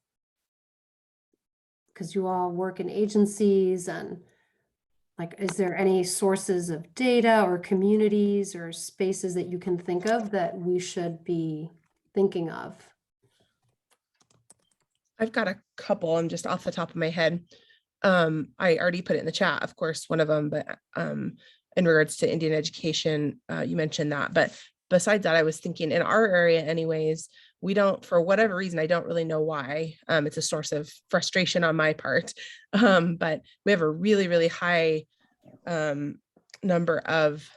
Because you all work in agencies, and like, is there any sources of data or communities or spaces that you can think of that we should be thinking of? I've got a couple. I'm just off the top of my head. I already put it in the chat, of course, one of them, but in regards to Indian education, you mentioned that. But besides that, I was thinking in our area anyways, we don't, for whatever reason, I don't really know why. It's a source of frustration on my part. But we have a really, really high number of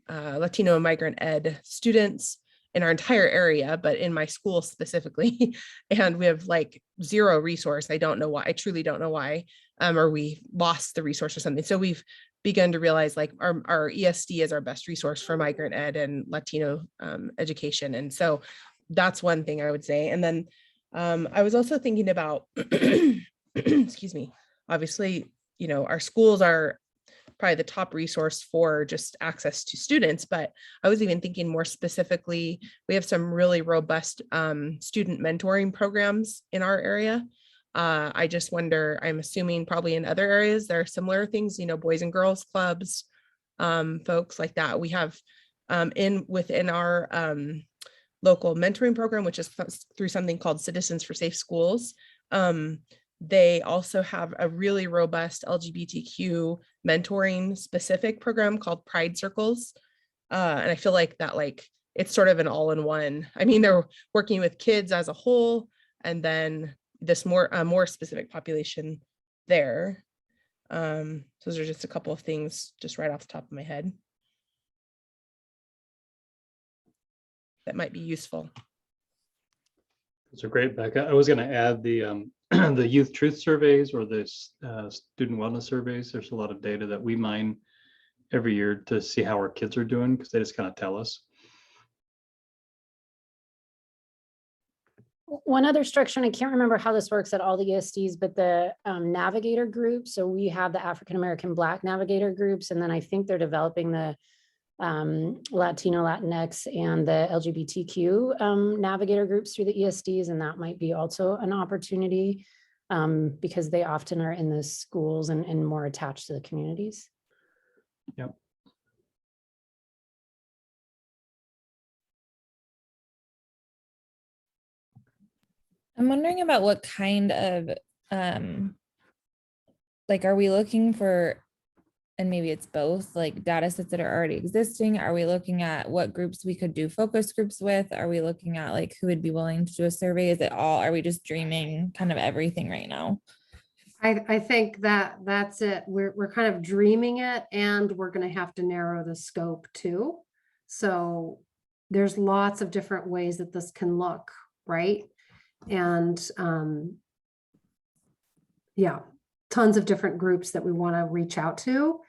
Latino and migrant ed students in our entire area, but in my school specifically. And we have like zero resource. I don't know why. I truly don't know why, or we lost the resource or something. So we've begun to realize like our ESD is our best resource for migrant ed and Latino education. And so that's one thing I would say. And then I was also thinking about, excuse me, obviously, you know, our schools are probably the top resource for just access to students, but I was even thinking more specifically, we have some really robust student mentoring programs in our area. I just wonder, I'm assuming probably in other areas, there are similar things, you know, boys and girls clubs, folks like that. We have within our local mentoring program, which is through something called Citizens for Safe Schools. They also have a really robust LGBTQ mentoring specific program called Pride Circles. And I feel like that, like, it's sort of an all-in-one. I mean, they're working with kids as a whole, and then this more specific population there. So those are just a couple of things just right off the top of my head that might be useful. Those are great, Becca. I was going to add the the youth truth surveys or the student wellness surveys. There's a lot of data that we mine every year to see how our kids are doing, because they just kind of tell us. One other structure, and I can't remember how this works at all the ESDs, but the navigator group. So we have the African-American Black navigator groups, and then I think they're developing the Latino, Latinx, and the LGBTQ navigator groups through the ESDs, and that might be also an opportunity because they often are in the schools and more attached to the communities. Yep. I'm wondering about what kind of, like, are we looking for, and maybe it's both, like data sets that are already existing? Are we looking at what groups we could do focus groups with? Are we looking at like who would be willing to do a survey? Is it all, are we just dreaming kind of everything right now? I think that's it. We're kind of dreaming it, and we're going to have to narrow the scope too. So there's lots of different ways that this can look, right? And yeah, tons of different groups that we want to reach out to.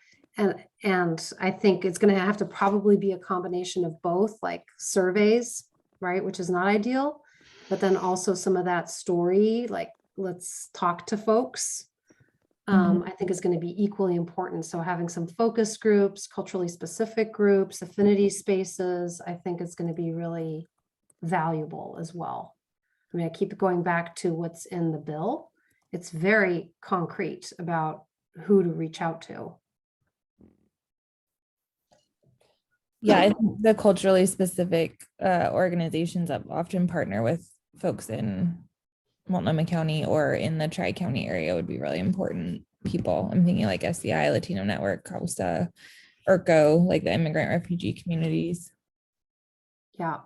And I think it's going to have to probably be a combination of both, like surveys, right, which is not ideal, but then also some of that story, like let's talk to folks, I think is going to be equally important. So having some focus groups, culturally specific groups, affinity spaces, I think is going to be really valuable as well. I mean, I keep going back to what's in the bill. It's very concrete about who to reach out to. Yeah, I think the culturally specific organizations that often partner with folks in Multnomah County or in the Tri-County area would be really important people. I'm thinking like SEI, Latino Network, COSTA, IRCO, like the immigrant refugee communities. Yeah.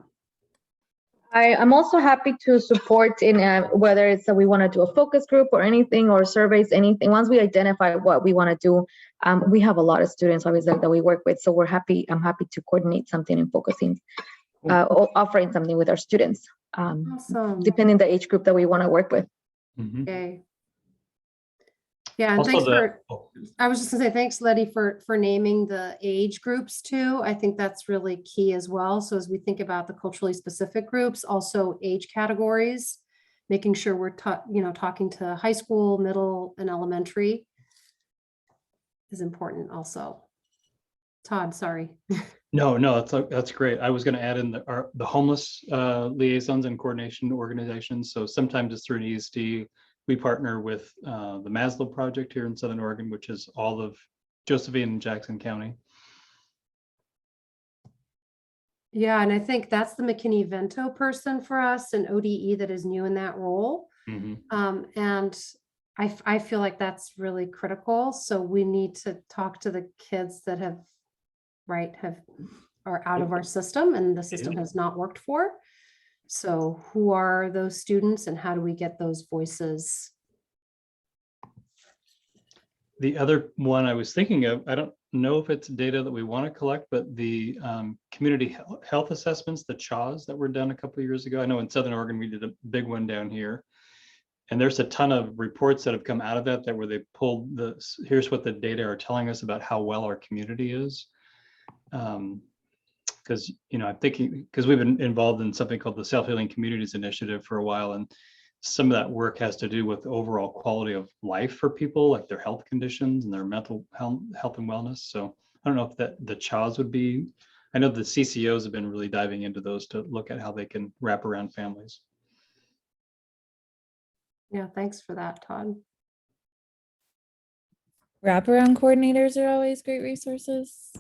I'm also happy to support in whether it's that we want to do a focus group or anything, or surveys, anything. Once we identify what we want to do, we have a lot of students obviously that we work with, so we're happy. I'm happy to coordinate something and focusing, offering something with our students, Awesome. depending the age group that we want to work with. Mm-hmm. Okay. Yeah, and Also thanks I was just gonna say, thanks, Letty, for naming the age groups too. I think that's really key as well. So as we think about the culturally specific groups, also age categories, making sure we're talking to high school, middle, and elementary is important also. Todd, sorry. No, that's great. I was going to add in the homeless liaisons and coordination organizations. So sometimes it's through an ESD. We partner with the Maslow Project here in Southern Oregon, which is all of Josephine and Jackson County. Yeah, and I think that's the McKinney-Vento person for us, an ODE that is new in that role. Mm-hmm. And I feel like that's really critical. So we need to talk to the kids that are out of our system and the system has not worked for. So who are those students and how do we get those voices? The other one I was thinking of, I don't know if it's data that we want to collect, but the community health assessments, the CHAWs that were done a couple of years ago. I know in Southern Oregon, we did a big one down here. And there's a ton of reports that have come out of that where they pulled here's what the data are telling us about how well our community is. Because, I'm thinking, because we've been involved in something called the Self-Healing Communities Initiative for a while, and some of that work has to do with overall quality of life for people, like their health conditions and their mental health and wellness. So I don't know if the CHAWS would be, I know the CCOs have been really diving into those to look at how they can wrap around families. Yeah, thanks for that, Todd. Wraparound coordinators are always great resources.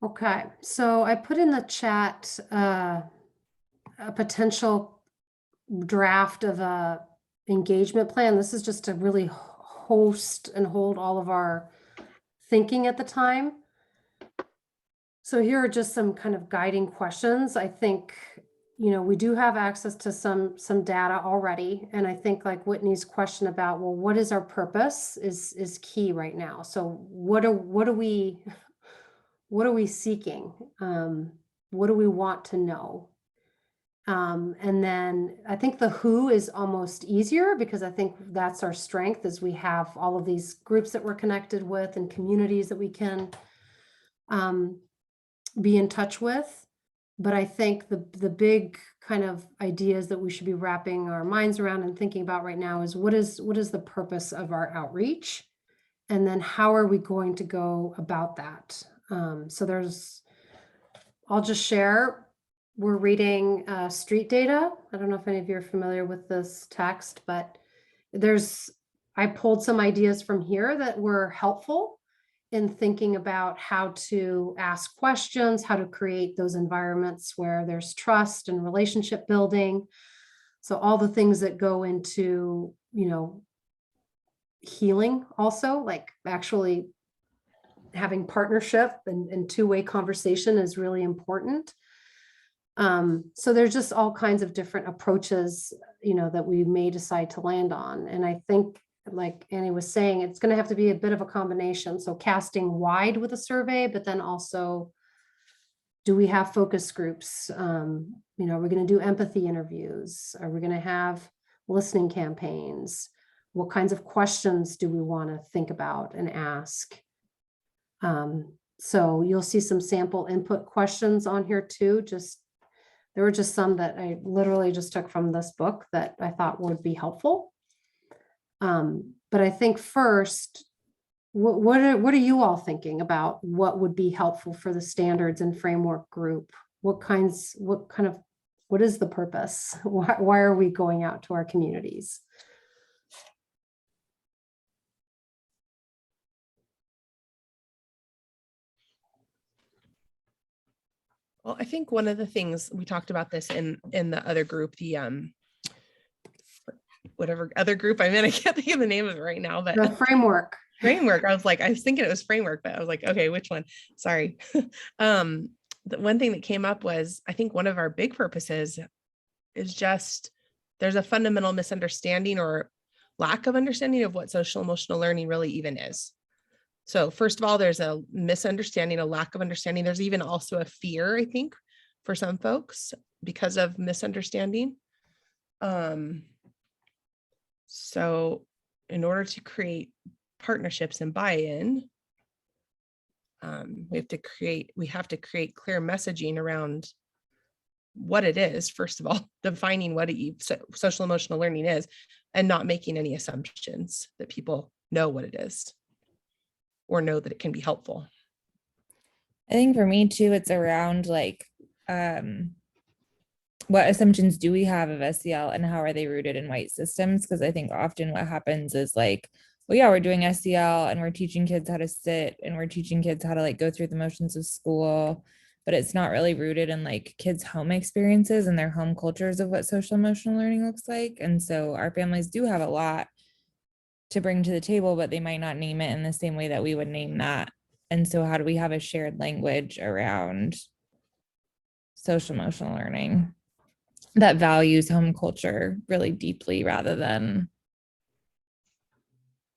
Okay, so I put in the chat a potential draft of a engagement plan. This is just to really host and hold all of our thinking at the time. So here are just some kind of guiding questions. I think, we do have access to some data already. And I think like Whitney's question about, well, what is our purpose is key right now. So what are we seeking? What do we want to know? And then I think the who is almost easier because I think that's our strength is we have all of these groups that we're connected with and communities that we can be in touch with. But I think the big kind of ideas that we should be wrapping our minds around and thinking about right now is what is the purpose of our outreach? And then how are we going to go about that? So I'll just share, we're reading street data. I don't know if any of you are familiar with this text, but I pulled some ideas from here that were helpful in thinking about how to ask questions, how to create those environments where there's trust and relationship building. So all the things that go into, healing also, like actually having partnership and two-way conversation is really important. So there's just all kinds of different approaches, that we may decide to land on. And I think, like Annie was saying, it's going to have to be a bit of a combination. So casting wide with a survey, but then also, do we have focus groups? Are we going to do empathy interviews? Are we going to have listening campaigns? What kinds of questions do we want to think about and ask? So you'll see some sample input questions on here too. There were just some that I literally just took from this book that I thought would be helpful. But I think first, what are you all thinking about what would be helpful for the standards and framework group? What is the purpose? Why are we going out to our communities? Well, I think one of the things we talked about this in the other group, the whatever other group I'm in, I can't think of the name of it right now, but The framework. I was thinking it was framework, but I was like, okay, which one? Sorry. The one thing that came up was, I think one of our big purposes is just, there's a fundamental misunderstanding or lack of understanding of what social emotional learning really even is. So first of all, there's a misunderstanding, a lack of understanding. There's even also a fear, I think, for some folks because of misunderstanding. So in order to create partnerships and buy-in, we have to create clear messaging around what it is, first of all, defining what social emotional learning is, and not making any assumptions that people know what it is or know that it can be helpful. I think for me too, it's around like, what assumptions do we have of SEL and how are they rooted in white systems? Because I think often what happens is like, well, yeah, we're doing SEL and we're teaching kids how to sit and we're teaching kids how to like go through the motions of school, but it's not really rooted in like kids' home experiences and their home cultures of what social emotional learning looks like. And so our families do have a lot to bring to the table, but they might not name it in the same way that we would name that. And so how do we have a shared language around social emotional learning that values home culture really deeply rather than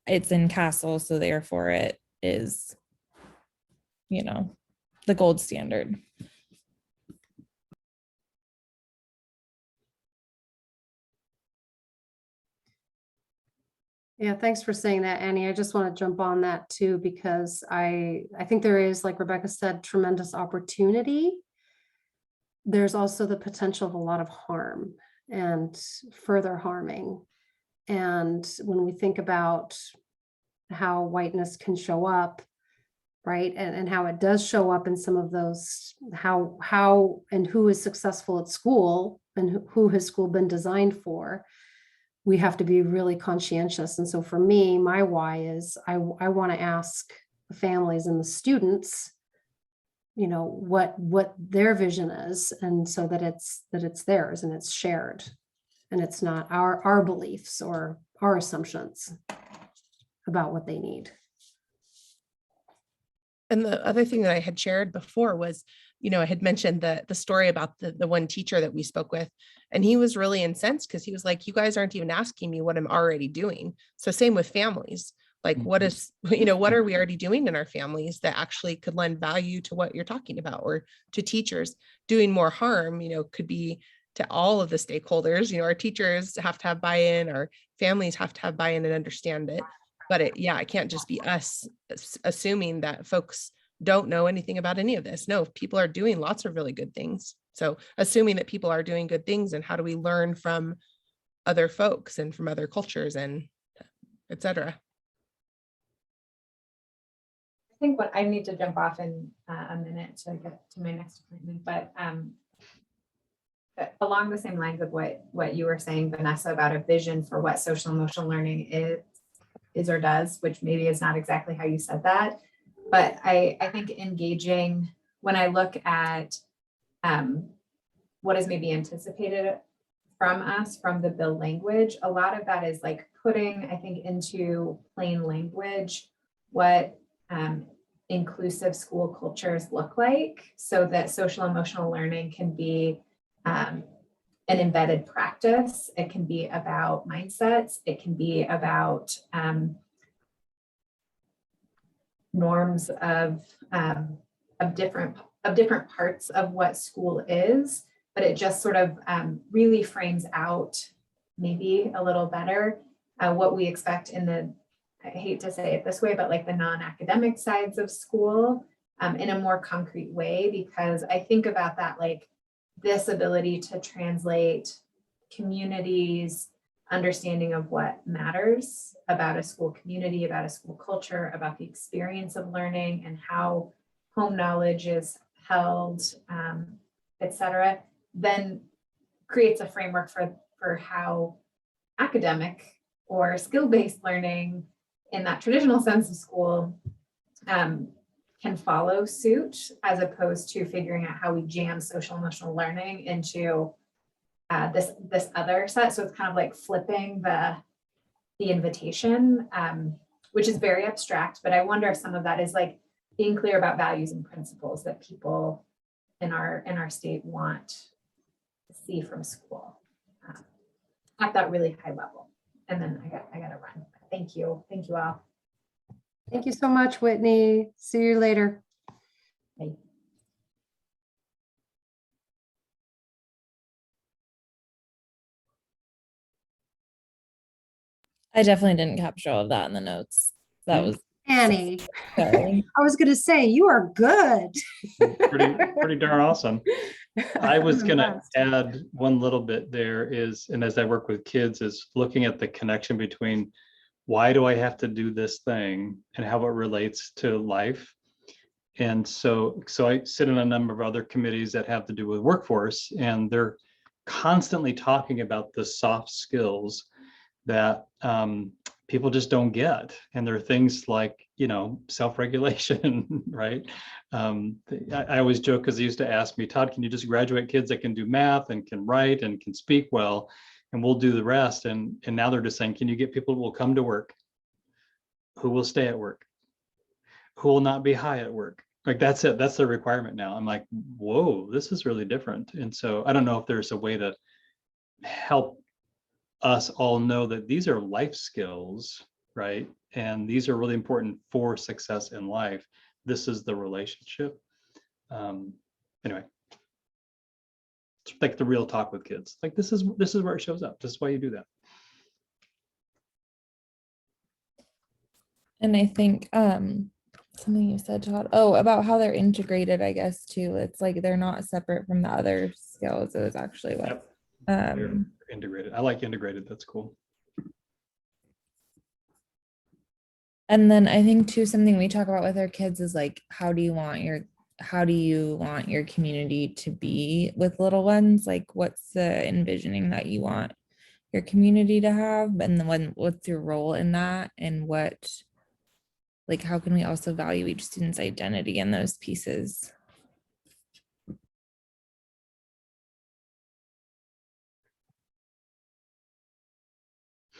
it's in Castle, so therefore it is, the gold standard. Yeah, thanks for saying that, Annie. I just want to jump on that too, because I think there is, like Rebecca said, tremendous opportunity. There's also the potential of a lot of harm and further harming. And when we think about how whiteness can show up, right, and how it does show up in some of those, how and who is successful at school and who has school been designed for, we have to be really conscientious. And so for me, my why is I want to ask the families and the students, you know, what their vision is, and so that it's theirs and it's shared, and it's not our beliefs or our assumptions about what they need. And the other thing that I had shared before was, you know, I had mentioned the story about the one teacher that we spoke with, and he was really incensed because he was like, you guys aren't even asking me what I'm already doing. So same with families. Like, what is, you know, what are we already doing in our families that actually could lend value to what you're talking about, or to teachers? Doing more harm, you know, could be to all of the stakeholders. You know, our teachers have to have buy-in, our families have to have buy-in and understand it. But it can't just be us assuming that folks don't know anything about any of this. No, people are doing lots of really good things. So assuming that people are doing good things, and how do we learn from other folks and from other cultures and et cetera. I think what I need to jump off in a minute to get to my next appointment, but along the same lines of what you were saying, Vanessa, about a vision for what social emotional learning is or does, which maybe is not exactly how you said that, but I think engaging, when I look at what is maybe anticipated from us from the bill language, a lot of that is like putting, I think, into plain language what inclusive school cultures look like, so that social emotional learning can be an embedded practice. It can be about mindsets. It can be about norms of different parts of what school is, but it just sort of really frames out maybe a little better what we expect in the, I hate to say it this way, but like the non-academic sides of school in a more concrete way, because I think about that, like this ability to translate communities' understanding of what matters about a school community, about a school culture, about the experience of learning and how home knowledge is held, et cetera, then creates a framework for how academic or skill-based learning in that traditional sense of school can follow suit, as opposed to figuring out how we jam social emotional learning into this other set. So it's kind of like flipping the invitation, which is very abstract, but I wonder if some of that is like being clear about values and principles that people in our state want to see from school at that really high level. And then I gotta run. Thank you all. Thank you so much, Whitney. See you later. Bye. I definitely didn't capture all of that in the notes. That was Annie, sorry. I was going to say, you are good. Pretty darn awesome. I was I'm going to impressed. add one little bit there is, and as I work with kids, is looking at the connection between why do I have to do this thing and how it relates to life. And so I sit in a number of other committees that have to do with workforce, and they're constantly talking about the soft skills that people just don't get. And there are things like, you know, self-regulation, right? I always joke, because they used to ask me, Todd, can you just graduate kids that can do math and can write and can speak well, and we'll do the rest. And now they're just saying, can you get people who will come to work, who will stay at work, who will not be high at work? Like, that's it. That's the requirement now. I'm like, whoa, this is really different. And so I don't know if there's a way to help us all know that these are life skills, right? And these are really important for success in life. This is the relationship. Anyway, it's like the real talk with kids. Like, this is where it shows up. This is why you do that. And I think something you said, Todd, about how they're integrated, I guess too. It's like they're not separate from the other skills. It was actually what Yep. They're integrated. I like integrated. That's cool. and then I think too, something we talk about with our kids is like, how do you want your community to be with little ones? Like, what's the envisioning that you want your community to have? And then what's your role in that? And like, how can we also value each student's identity in those pieces?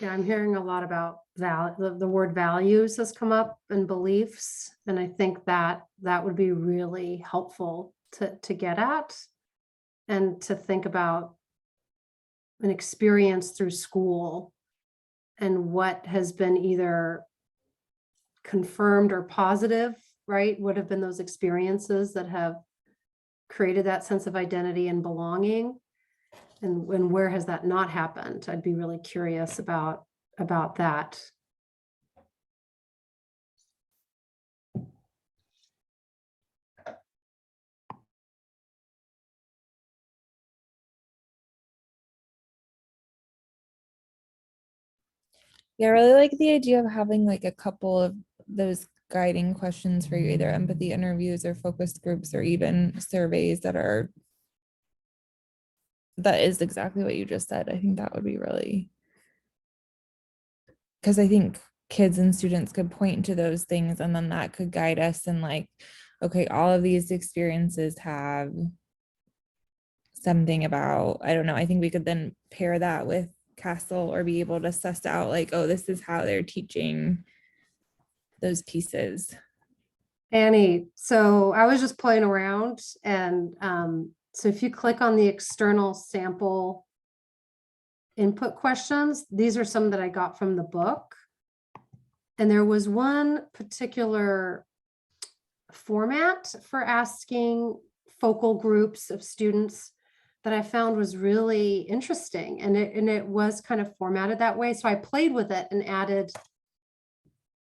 Yeah, I'm hearing a lot about the word values has come up and beliefs. And I think that would be really helpful to get at and to think about an experience through school and what has been either confirmed or positive, right? What have been those experiences that have created that sense of identity and belonging? And where has that not happened? I'd be really curious about that. Yeah, I really like the idea of having like a couple of those guiding questions for you, either empathy interviews or focus groups or even surveys that is exactly what you just said. I think that would be really, because I think kids and students could point to those things and then that could guide us and like, okay, all of these experiences have something about, I don't know, I think we could then pair that with Castle or be able to suss out like, oh, this is how they're teaching those pieces. Annie, so I was just playing around and so if you click on the external sample input questions, these are some that I got from the book. And there was one particular format for asking focal groups of students that I found was really interesting. And it was kind of formatted that way. So I played with it and added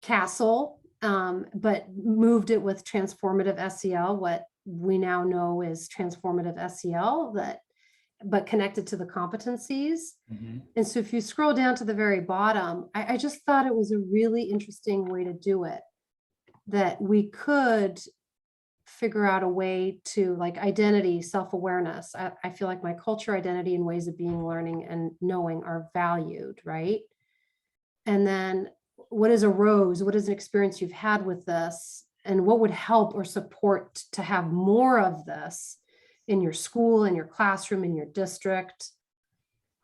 Castle, but moved it with transformative SEL, what we now know is transformative SEL, but connected to the competencies. Mm-hmm. And so if you scroll down to the very bottom, I just thought it was a really interesting way to do it, that we could figure out a way to like identity, self-awareness. I feel like my culture, identity, and ways of being, learning, and knowing are valued, right? And then what is a rose? What is an experience you've had with this? And what would help or support to have more of this in your school, in your classroom, in your district?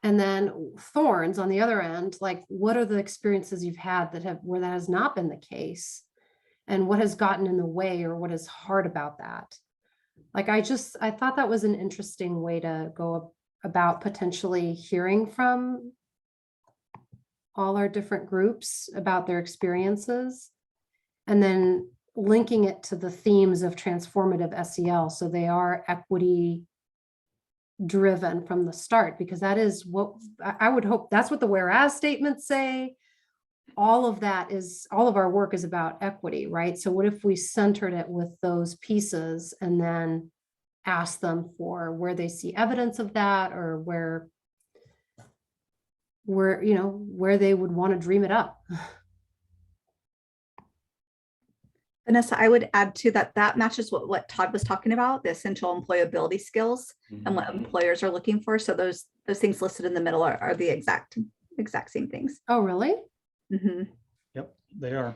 And then thorns on the other end, like what are the experiences you've had where that has not been the case? And what has gotten in the way or what is hard about that? Like, I thought that was an interesting way to go about potentially hearing from all our different groups about their experiences, and then linking it to the themes of transformative SEL. So they are equity driven from the start, because that is what I would hope, that's what the whereas statements say. All of our work is about equity, right? So what if we centered it with those pieces and then ask them for where they see evidence of that, or where they would want to dream it up. Vanessa, I would add to that matches what Todd was talking about, the essential employability skills and what employers are looking for. So those things listed in the middle are the exact same things. Oh, really? Mm-hmm. Yep, they are.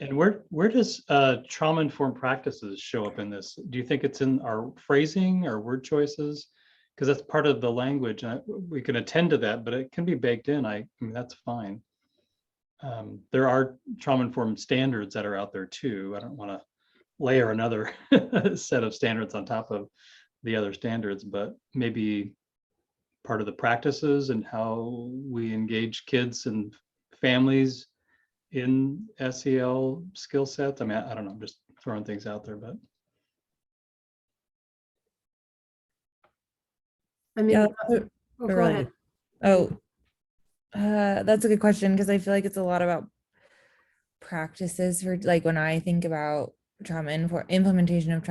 And where does trauma-informed practices show up in this? Do you think it's in our phrasing or word choices? Because that's part of the language. We can attend to that, but it can be baked in. I mean, that's fine. There are trauma-informed standards that are out there too. I don't want to layer another set of standards on top of the other standards, but maybe part of the practices and how we engage kids and families in SEL skill sets. I mean, I don't know, I'm just throwing things out there, but. I mean, Yeah. go ahead. Oh, that's a good question, because I feel like it's a lot about practices for, like, when I think about implementation of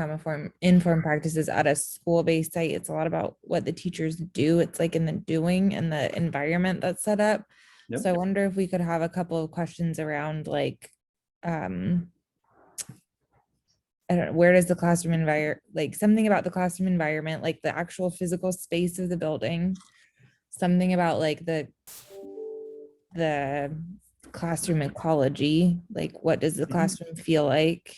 informed practices at a school-based site, it's a lot about what the teachers do. It's like in the doing and the environment that's set up. Yep. So I wonder if we could have a couple of questions around, like, I don't know, where does the classroom environment, like something about the classroom environment, like the actual physical space of the building, something about like the classroom ecology, like what does the classroom feel like?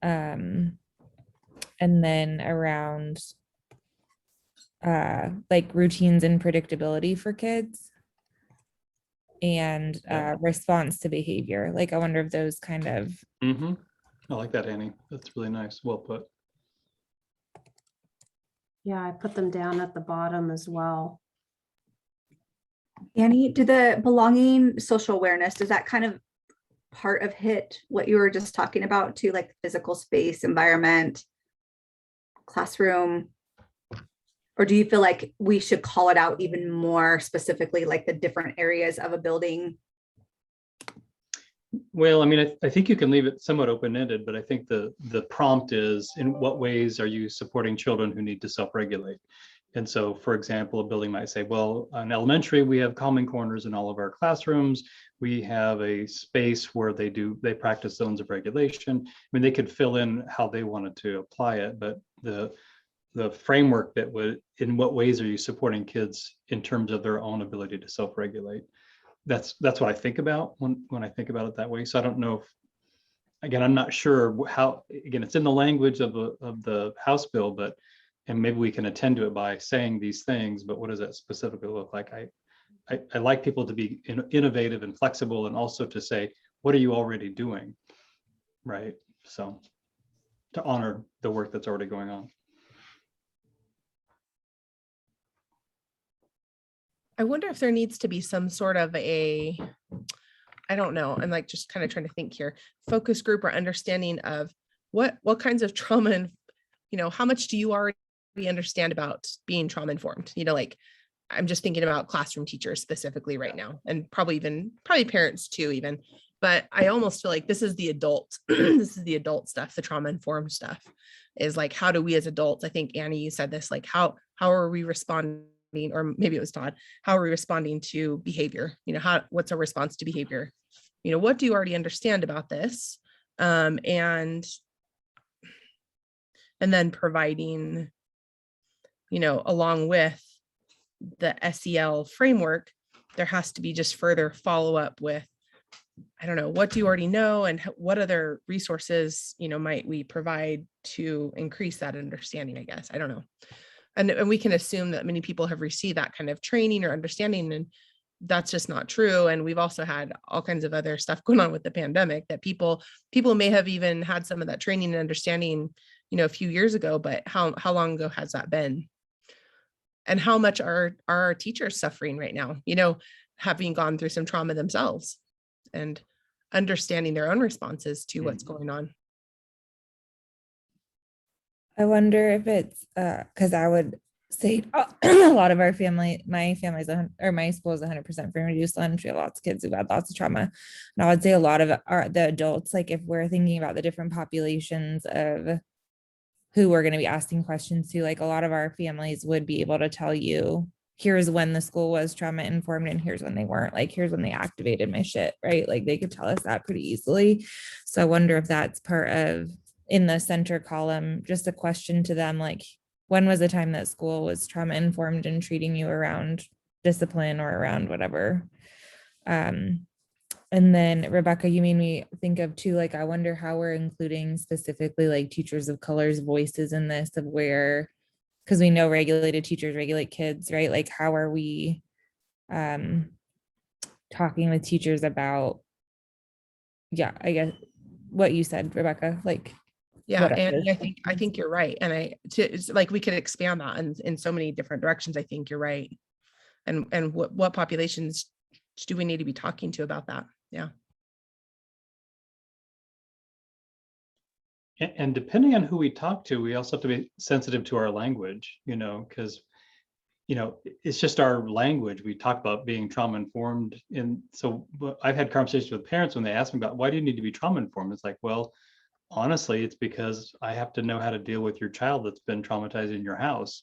And then around like routines and predictability for kids and response to behavior. Like I wonder if those kind of I like that, Annie. That's really nice. Well put. Yeah, I put them down at the bottom as well. Annie, do the belonging, social awareness, does that kind of part of hit what you were just talking about too, like physical space, environment, classroom? Or do you feel like we should call it out even more specifically, like the different areas of a building? Well, I mean, I think you can leave it somewhat open-ended, but I think the prompt is, in what ways are you supporting children who need to self-regulate? And so, for example, a building might say, well, in elementary, we have calming corners in all of our classrooms. We have a space where they practice zones of regulation. I mean, they could fill in how they wanted to apply it, but the framework that would, in what ways are you supporting kids in terms of their own ability to self-regulate? That's what I think about when I think about it that way. So I don't know if, again, I'm not sure how, again, it's in the language of the House bill, but, and maybe we can attend to it by saying these things, but what does that specifically look like? I like people to be innovative and flexible, and also to say, what are you already doing? Right. So to honor the work that's already going on. I wonder if there needs to be some sort of I don't know, I'm like just kind of trying to think here, focus group or understanding of what kinds of trauma and, how much do you already understand about being trauma informed? Like I'm just thinking about classroom teachers specifically right now, and probably parents too even, but I almost feel like this is the adult, this is the adult stuff, the trauma informed stuff is like, how do we as adults, I think Annie, you said this, like how are we responding, or maybe it was Todd, how are we responding to behavior? What's our response to behavior? What do you already understand about this? And then providing, along with the SEL framework, there has to be just further follow up with, I don't know, what do you already know, and what other resources, might we provide to increase that understanding, I guess. I don't know. And we can assume that many people have received that kind of training or understanding, and that's just not true. And we've also had all kinds of other stuff going on with the pandemic that people may have even had some of that training and understanding, a few years ago, but how long ago has that been? And how much are our teachers suffering right now, having gone through some trauma themselves and understanding their own responses to what's going on? I wonder if it's because I would say a lot of my family's or my school is 100% free and reduced lunch. We have lots of kids who've had lots of trauma, and I would say a lot of the adults, like if we're thinking about the different populations of who we're going to be asking questions to, like a lot of our families would be able to tell you, here's when the school was trauma informed and here's when they weren't, like here's when they activated my shit, right? Like they could tell us that pretty easily. So I wonder if that's part of, in the center column, just a question to them, like when was the time that school was trauma informed and treating you around discipline or around whatever. And then Rebecca, you made me think of too, like I wonder how we're including specifically like teachers of color's voices in this, of where, because we know regulated teachers regulate kids, right? Like how are we talking with teachers about, I guess what you said, Rebecca, like yeah, and I think you're right, and it's like we could expand that in so many different directions. I think you're right. And what populations do we need to be talking to about that? Yeah. And depending on who we talk to, we also have to be sensitive to our language, because it's just our language. We talk about being trauma informed. And so I've had conversations with parents when they ask me about why do you need to be trauma informed? It's like, well, honestly, it's because I have to know how to deal with your child that's been traumatized in your house,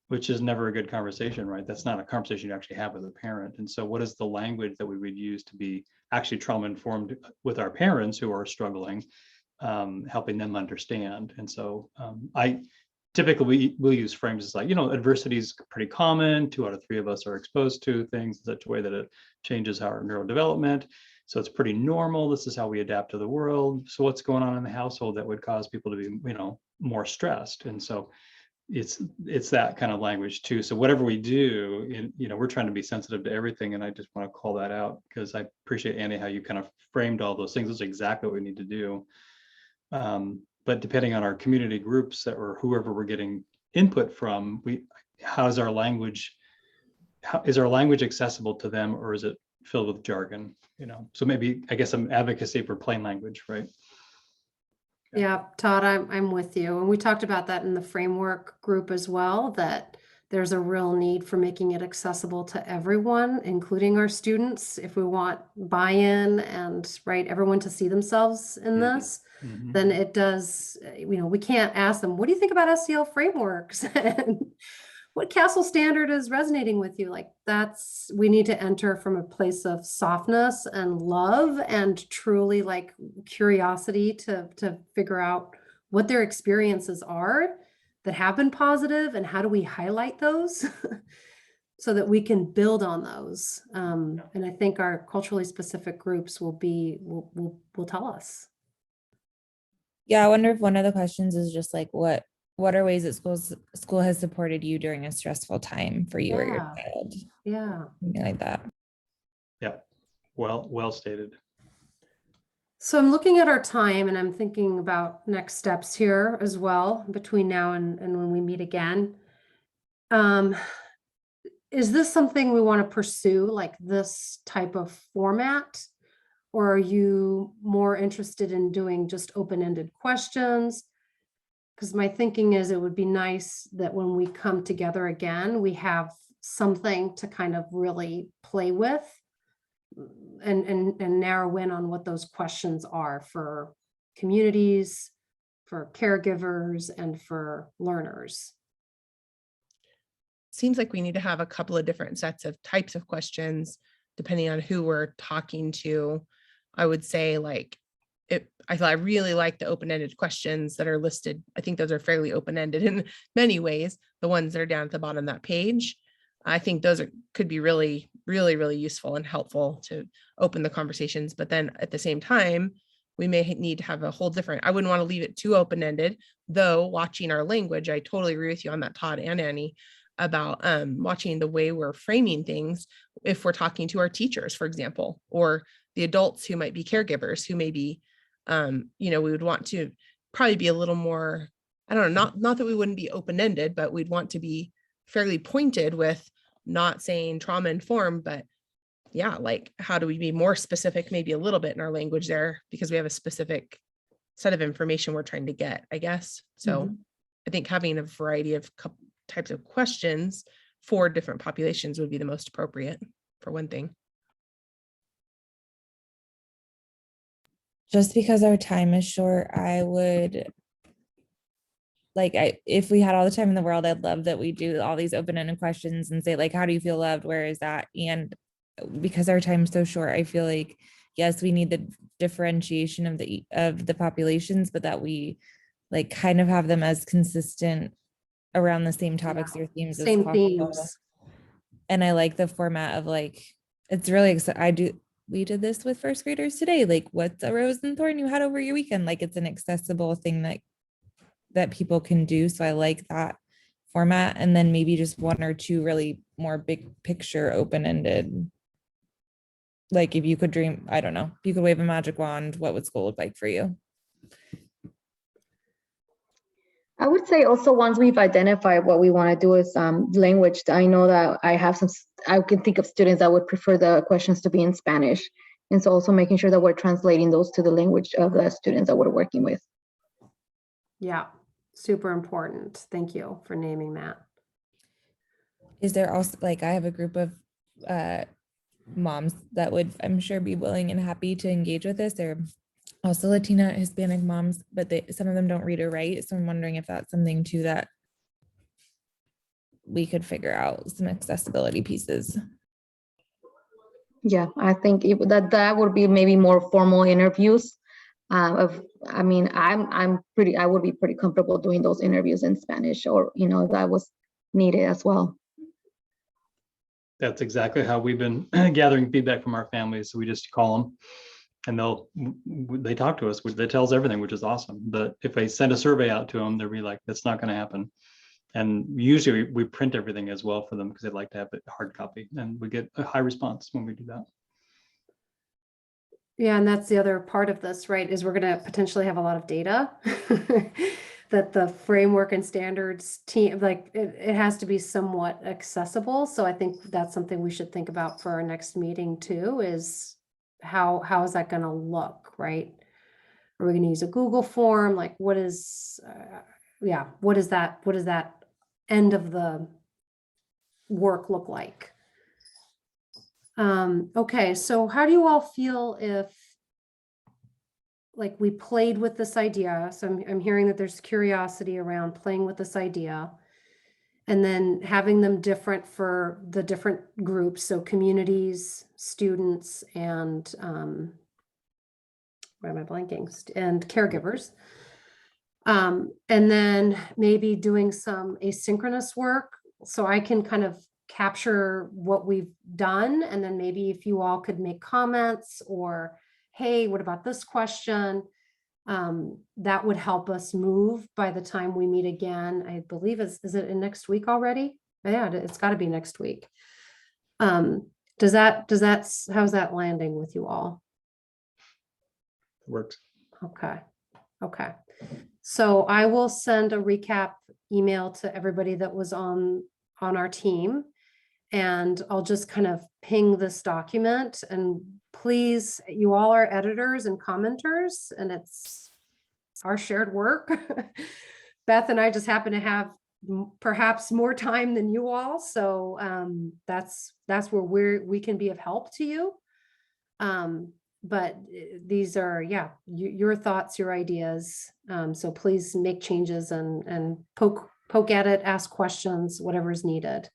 which is never a good conversation, right? That's not a conversation you actually have with a parent. And so what is the language that we would use to be actually trauma informed with our parents who are struggling, helping them understand? And so I typically we'll use phrases like, adversity is pretty common. 2 out of 3 of us are exposed to things in such a way that it changes our neurodevelopment. So it's pretty normal. This is how we adapt to the world. So what's going on in the household that would cause people to be, more stressed? And so it's that kind of language too. So whatever we do, we're trying to be sensitive to everything. And I just want to call that out because I appreciate, Annie, how you kind of framed all those things. That's exactly what we need to do. But depending on our community groups or whoever we're getting input from, is our language accessible to them, or is it filled with jargon? So maybe, I guess, some advocacy for plain language, right? Yeah, Todd, I'm with you. And we talked about that in the framework group as well, that there's a real need for making it accessible to everyone, including our students. If we want buy-in and everyone to see themselves in this, then it does, we can't ask them, what do you think about SEL frameworks? And what Castle standard is resonating with you? We need to enter from a place of softness and love and truly curiosity to figure out what their experiences are that have been positive and how do we highlight those so that we can build on those. And I think our culturally specific groups will tell us. Yeah, I wonder if one of the questions is just what are ways that school has supported you during a stressful time for you or your child? Yeah. Something like that. Yeah. Well stated. So I'm looking at our time and I'm thinking about next steps here as well between now and when we meet again. Is this something we want to pursue, this type of format? Or are you more interested in doing just open-ended questions? Because my thinking is it would be nice that when we come together again, we have something to kind of really play with and narrow in on what those questions are for communities, for caregivers, and for learners. Seems like we need to have a couple of different sets of types of questions depending on who we're talking to. I would say I really like the open-ended questions that are listed. I think those are fairly open-ended in many ways. The ones that are down at the bottom of that page, I think those could be really, really, really useful and helpful to open the conversations. But then at the same time, we may need to have a whole different, I wouldn't want to leave it too open-ended, though watching our language, I totally agree with you on that, Todd and Annie, about watching the way we're framing things. If we're talking to our teachers, for example, or the adults who might be caregivers, who may be, we would want to probably be a little more, I don't know, not that we wouldn't be open-ended, but we'd want to be fairly pointed with not saying trauma informed, but yeah, how do we be more specific, maybe a little bit in our language there, because we have a specific set of information we're trying to get, I guess. So I think having a variety of types of questions for different populations would be the most appropriate, for one thing. Just because our time is short, I would if we had all the time in the world, I'd love that we do all these open-ended questions and say how do you feel loved? Where is that? And because our time's so short, I feel yes, we need the differentiation of the populations, but that we kind of have them as consistent around the same topics or themes as possible. Themes. And I like the format of it's really we did this with first graders today. What's a rose and thorn you had over your weekend? It's an accessible thing that people can do. So I like that format. And then maybe just one or two really more big picture open-ended. If you could dream, I don't know, if you could wave a magic wand, what would school look like for you? I would say also once we've identified what we want to do is language. I know that I can think of students that would prefer the questions to be in Spanish. And so also making sure that we're translating those to the language of the students that we're working with. Yeah, super important. Thank you for naming that. Is there also, like, I have a group of moms that would, I'm sure, be willing and happy to engage with this. They're also Latina, Hispanic moms, but some of them don't read or write. So I'm wondering if that's something too that we could figure out, some accessibility pieces. Yeah, I think that would be maybe more formal interviews. I mean, I would be pretty comfortable doing those interviews in Spanish, or if that was needed as well. That's exactly how we've been gathering feedback from our families. So we just call them and they talk to us, which they tell us everything, which is awesome. But if I send a survey out to them, they'll be like, that's not going to happen. And usually we print everything as well for them because they'd like to have it hard copy, and we get a high response when we do that. Yeah, and that's the other part of this, right, is we're going to potentially have a lot of data that the framework and standards team, like it has to be somewhat accessible. So I think that's something we should think about for our next meeting too, is how is that going to look, right? Are we going to use a Google form? Like what is, what does that end of the work look like? Okay, so how do you all feel if, like, we played with this idea? So I'm hearing that there's curiosity around playing with this idea and then having them different for the different groups. So communities, students, and why am I blanking? And caregivers. And then maybe doing some asynchronous work so I can kind of capture what we've done. And then maybe if you all could make comments or, hey, what about this question? That would help us move by the time we meet again. I believe is it in next week already? Yeah, it's got to be next week. How's that landing with you all? Works. Okay. So I will send a recap email to everybody that was on our team, and I'll just kind of ping this document. And please, you all are editors and commenters, and it's our shared work. Beth and I just happen to have perhaps more time than you all, so that's where we can be of help to you. But these are, your thoughts, your ideas. So please make changes and poke at it, ask questions, whatever is needed.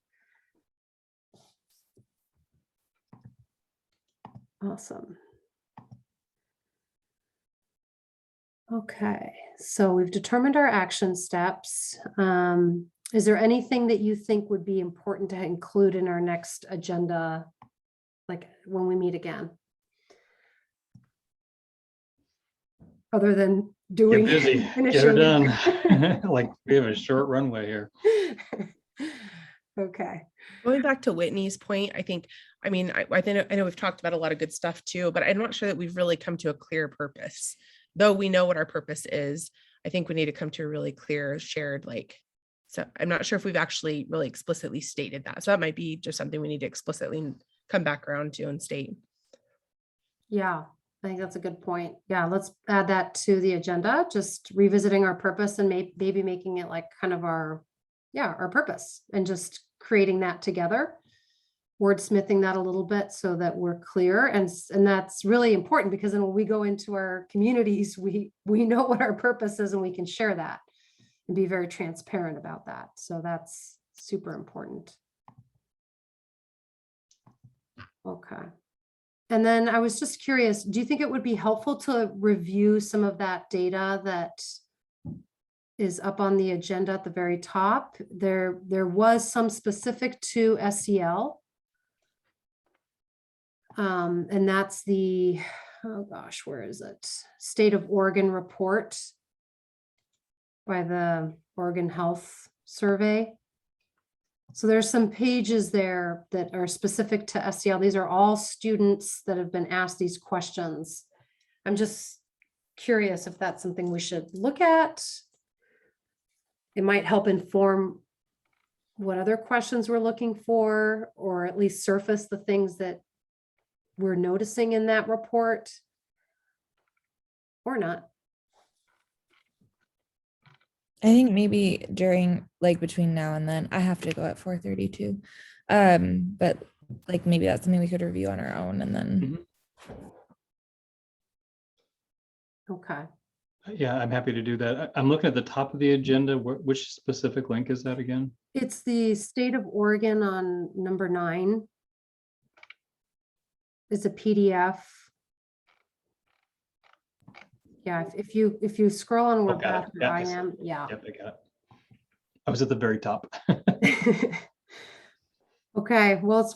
Awesome. Okay, so we've determined our action steps. Is there anything that you think would be important to include in our next agenda, like when we meet again? Other than doing Get busy, get her done. Like we have a short runway here. Okay. Going back to Whitney's point, I think, I know we've talked about a lot of good stuff too, but I'm not sure that we've really come to a clear purpose. Though we know what our purpose is, I think we need to come to a really clear shared, so I'm not sure if we've actually really explicitly stated that. So that might be just something we need to explicitly come back around to and state. Yeah, I think that's a good point. Yeah, let's add that to the agenda, just revisiting our purpose and maybe making it like kind of our purpose, and just creating that together, wordsmithing that a little bit so that we're clear. And that's really important, because then when we go into our communities, we know what our purpose is and we can share that and be very transparent about that. So that's super important. Okay. And then I was just curious, do you think it would be helpful to review some of that data that is up on the agenda at the very top? There was some specific to SEL. And that's the, oh gosh, where is it? State of Oregon report by the Oregon Health Survey. So there's some pages there that are specific to SEL. These are all students that have been asked these questions. I'm just curious if that's something we should look at. It might help inform what other questions we're looking for, or at least surface the things that we're noticing in that report, or not. I think maybe during like between now and then, I have to go at 4:32. But like maybe that's something we could review on our own and then. Okay. Yeah, I'm happy to do that. I'm looking at the top of the agenda. Which specific link is that again? It's the state of Oregon on number 9. It's a PDF. Yeah, if you scroll on where Oh, got it. Beth or Yeah, I I see. am, yeah. Yep, I got it. I was at the very top. Okay, well, it's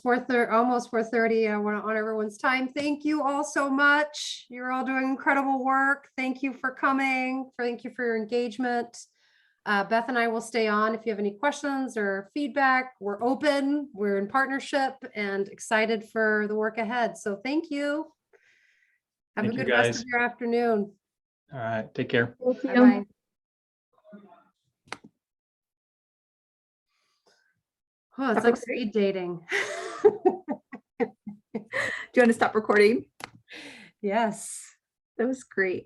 almost 4:30. I want to honor everyone's time. Thank you all so much. You're all doing incredible work. Thank you for coming. Thank you for your engagement. Beth and I will stay on if you have any questions or feedback. We're open, we're in partnership and excited for the work ahead. So thank you. Have a Thank you, good rest guys. of your afternoon. All right, take care. Thank you. Bye-bye. Oh, it's like speed dating. Do you want to stop recording? Yes. That was great.